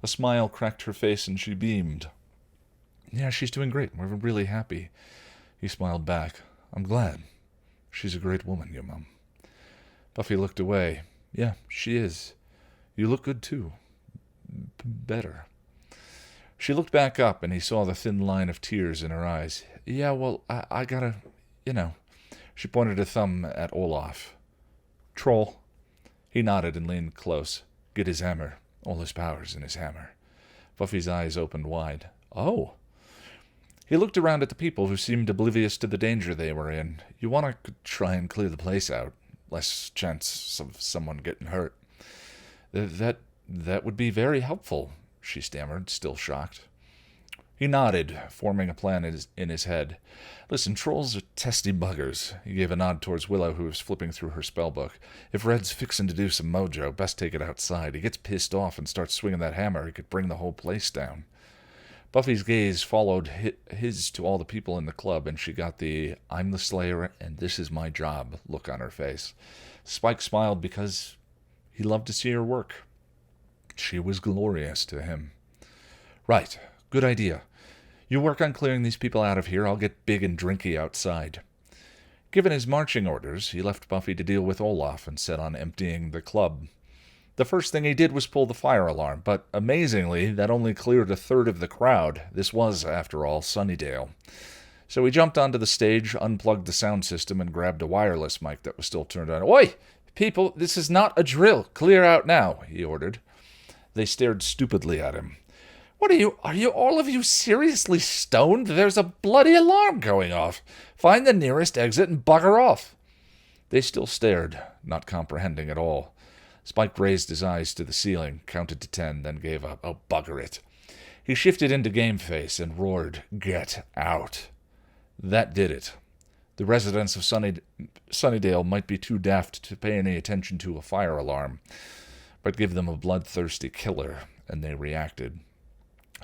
A smile cracked her face and she beamed. Yeah, she's doing great. We're really happy. He smiled back. I'm glad. She's a great woman, your mum. Buffy looked away. Yeah, she is. You look good, too. Better. She looked back up, and he saw the thin line of tears in her eyes. Yeah, well, I gotta, She pointed a thumb at Olaf. Troll. He nodded and leaned close. Get his hammer. All his power's in his hammer. Buffy's eyes opened wide. Oh. He looked around at the people who seemed oblivious to the danger they were in. You want to try and clear the place out. Less chance of someone getting hurt. That would be very helpful, she stammered, still shocked. He nodded, forming a plan in his head. Listen, trolls are testy buggers. He gave a nod towards Willow, who was flipping through her spellbook. If Red's fixin' to do some mojo, best take it outside. He gets pissed off and starts swinging that hammer, he could bring the whole place down. Buffy's gaze followed his to all the people in the club, and she got the I'm the Slayer and this is my job look on her face. Spike smiled because he loved to see her work. She was glorious to him. Right, good idea. You work on clearing these people out of here. I'll get big and drinky outside. Given his marching orders, he left Buffy to deal with Olaf and set on emptying the club. The first thing he did was pull the fire alarm, but amazingly, that only cleared a third of the crowd. This was, after all, Sunnydale. So he jumped onto the stage, unplugged the sound system, and grabbed a wireless mic that was still turned on. Oi! People, this is not a drill. Clear out now, he ordered. They stared stupidly at him. What are you all of you seriously stoned? There's a bloody alarm going off. Find the nearest exit and bugger off. They still stared, not comprehending at all. Spike raised his eyes to the ceiling, counted to 10, then gave up. Oh, bugger it. He shifted into game face and roared, Get out. That did it. The residents of Sunnydale might be too daft to pay any attention to a fire alarm, but give them a bloodthirsty killer, and they reacted.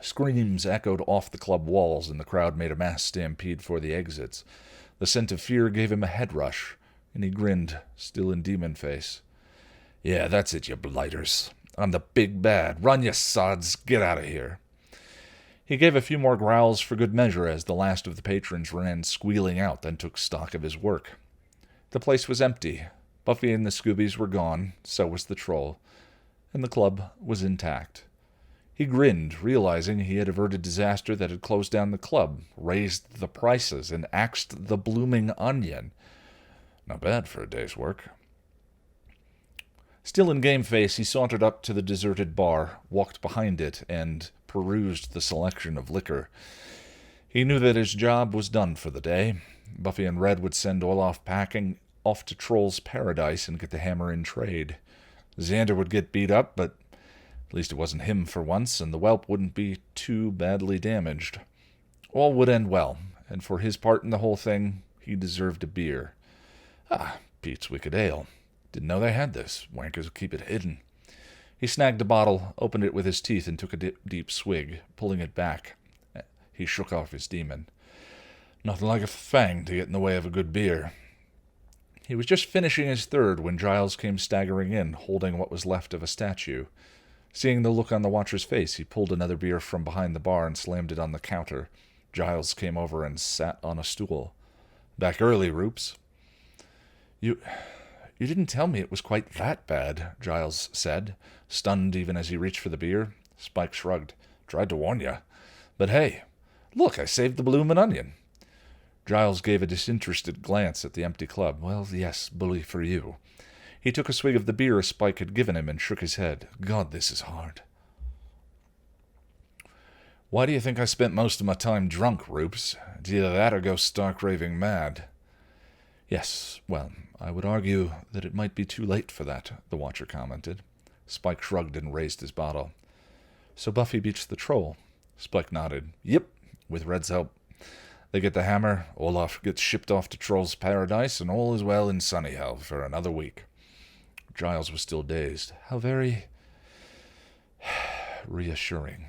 Screams echoed off the club walls, and the crowd made a mass stampede for the exits. The scent of fear gave him a head rush, and he grinned, still in demon face. Yeah, that's it, you blighters. I'm the big bad. Run, you sods. Get out of here. He gave a few more growls for good measure as the last of the patrons ran squealing out, then took stock of his work. The place was empty. Buffy and the Scoobies were gone, so was the troll, and the club was intact. He grinned, realizing he had averted disaster that had closed down the club, raised the prices, and axed the blooming onion. Not bad for a day's work. Still in game face, he sauntered up to the deserted bar, walked behind it, and perused the selection of liquor. He knew that his job was done for the day. Buffy and Red would send Olaf packing off to Troll's Paradise and get the hammer in trade. Xander would get beat up, but at least it wasn't him for once, and the whelp wouldn't be too badly damaged. All would end well, and for his part in the whole thing, he deserved a beer. Pete's Wicked Ale. Didn't know they had this. Wankers keep it hidden. He snagged a bottle, opened it with his teeth, and took a deep swig, pulling it back. He shook off his demon. Nothing like a fang to get in the way of a good beer. He was just finishing his third when Giles came staggering in, holding what was left of a statue. Seeing the look on the watcher's face, he pulled another beer from behind the bar and slammed it on the counter. Giles came over and sat on a stool. Back early, Roops. You didn't tell me it was quite that bad, Giles said, stunned even as he reached for the beer. Spike shrugged. Tried to warn you. But hey, look, I saved the bloomin' onion. Giles gave a disinterested glance at the empty club. Well, yes, bully for you. He took a swig of the beer Spike had given him and shook his head. God, this is hard. Why do you think I spent most of my time drunk, Roops? It's either that or go stark raving mad. Yes, well, I would argue that it might be too late for that, the Watcher commented. Spike shrugged and raised his bottle. So Buffy beats the troll. Spike nodded. Yep, with Red's help. They get the hammer, Olaf gets shipped off to Troll's Paradise, and all is well in Sunnyhell for another week. Giles was still dazed. How very reassuring.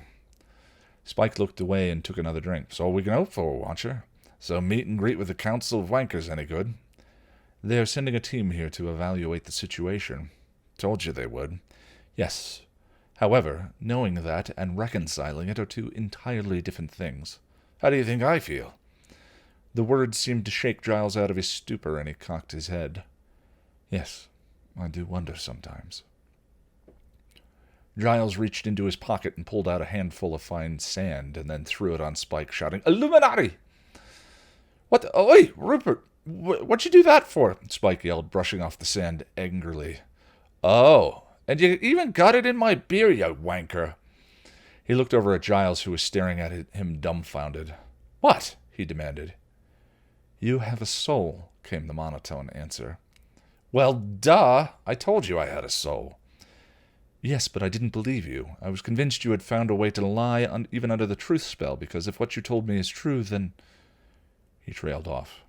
Spike looked away and took another drink. That's all we can hope for, Watcher. So meet and greet with the Council of Wankers any good? They are sending a team here to evaluate the situation. Told you they would. Yes. However, knowing that and reconciling it are two entirely different things. How do you think I feel? The words seemed to shake Giles out of his stupor, and he cocked his head. Yes, I do wonder sometimes. Giles reached into his pocket and pulled out a handful of fine sand, and then threw it on Spike, shouting, Illuminati! What? Oi, Rupert! What'd you do that for? Spike yelled, brushing off the sand angrily. Oh, and you even got it in my beer, you wanker. He looked over at Giles, who was staring at him dumbfounded. What? He demanded. You have a soul, came the monotone answer. Well, duh! I told you I had a soul. Yes, but I didn't believe you. I was convinced you had found a way to lie even under the truth spell, because if what you told me is true, then... He trailed off.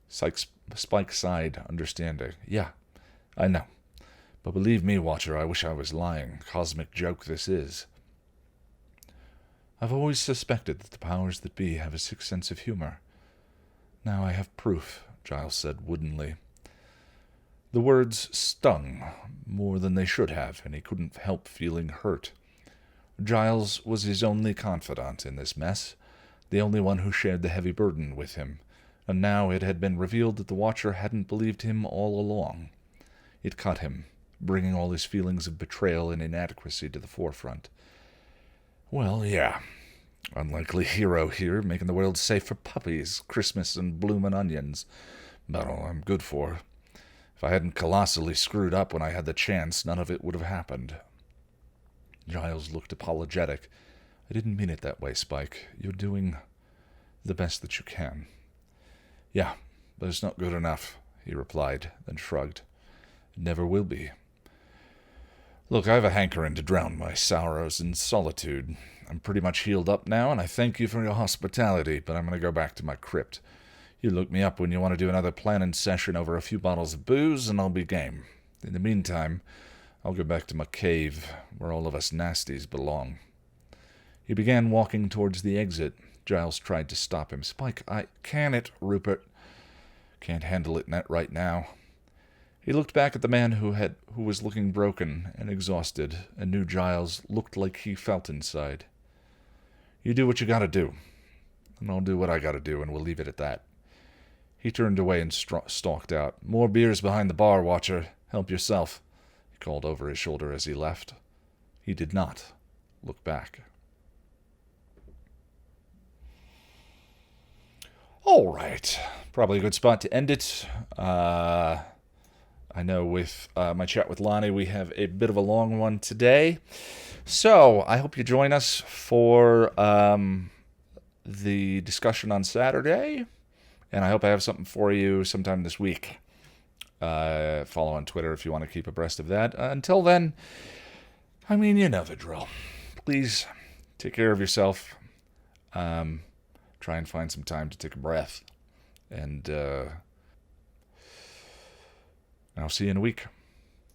Spike sighed, understanding. Yeah, I know. But believe me, Watcher, I wish I was lying. Cosmic joke this is. I've always suspected that the powers that be have a sick sense of humor. Now I have proof, Giles said woodenly. The words stung more than they should have, and he couldn't help feeling hurt. Giles was his only confidant in this mess, the only one who shared the heavy burden with him, and now it had been revealed that the Watcher hadn't believed him all along. It cut him, bringing all his feelings of betrayal and inadequacy to the forefront. Well, yeah. Unlikely hero here, making the world safe for puppies, Christmas, and bloomin' onions. About all I'm good for. If I hadn't colossally screwed up when I had the chance, none of it would have happened. Giles looked apologetic. I didn't mean it that way, Spike. You're doing the best that you can. Yeah, but it's not good enough, he replied, then shrugged. It never will be. Look, I have a hankering to drown my sorrows in solitude. I'm pretty much healed up now, and I thank you for your hospitality, but I'm going to go back to my crypt. You look me up when you want to do another planning session over a few bottles of booze, and I'll be game. In the meantime, I'll go back to my cave, where all of us nasties belong. He began walking towards the exit. Giles tried to stop him. Spike, can it, Rupert? Can't handle it right now. He looked back at the man who was looking broken and exhausted, and knew Giles looked like he felt inside. You do what you gotta do, and I'll do what I gotta do, and we'll leave it at that. He turned away and stalked out. More beers behind the bar, Watcher. Help yourself, he called over his shoulder as he left. He did not look back. All right. Probably a good spot to end it. I know with my chat with Lani, we have a bit of a long one today. So I hope you join us for the discussion on Saturday. And I hope I have something for you sometime this week. Follow on Twitter if you want to keep abreast of that. Until then, I mean, you know the drill. Please take care of yourself. Try and find some time to take a breath. And I'll see you in a week.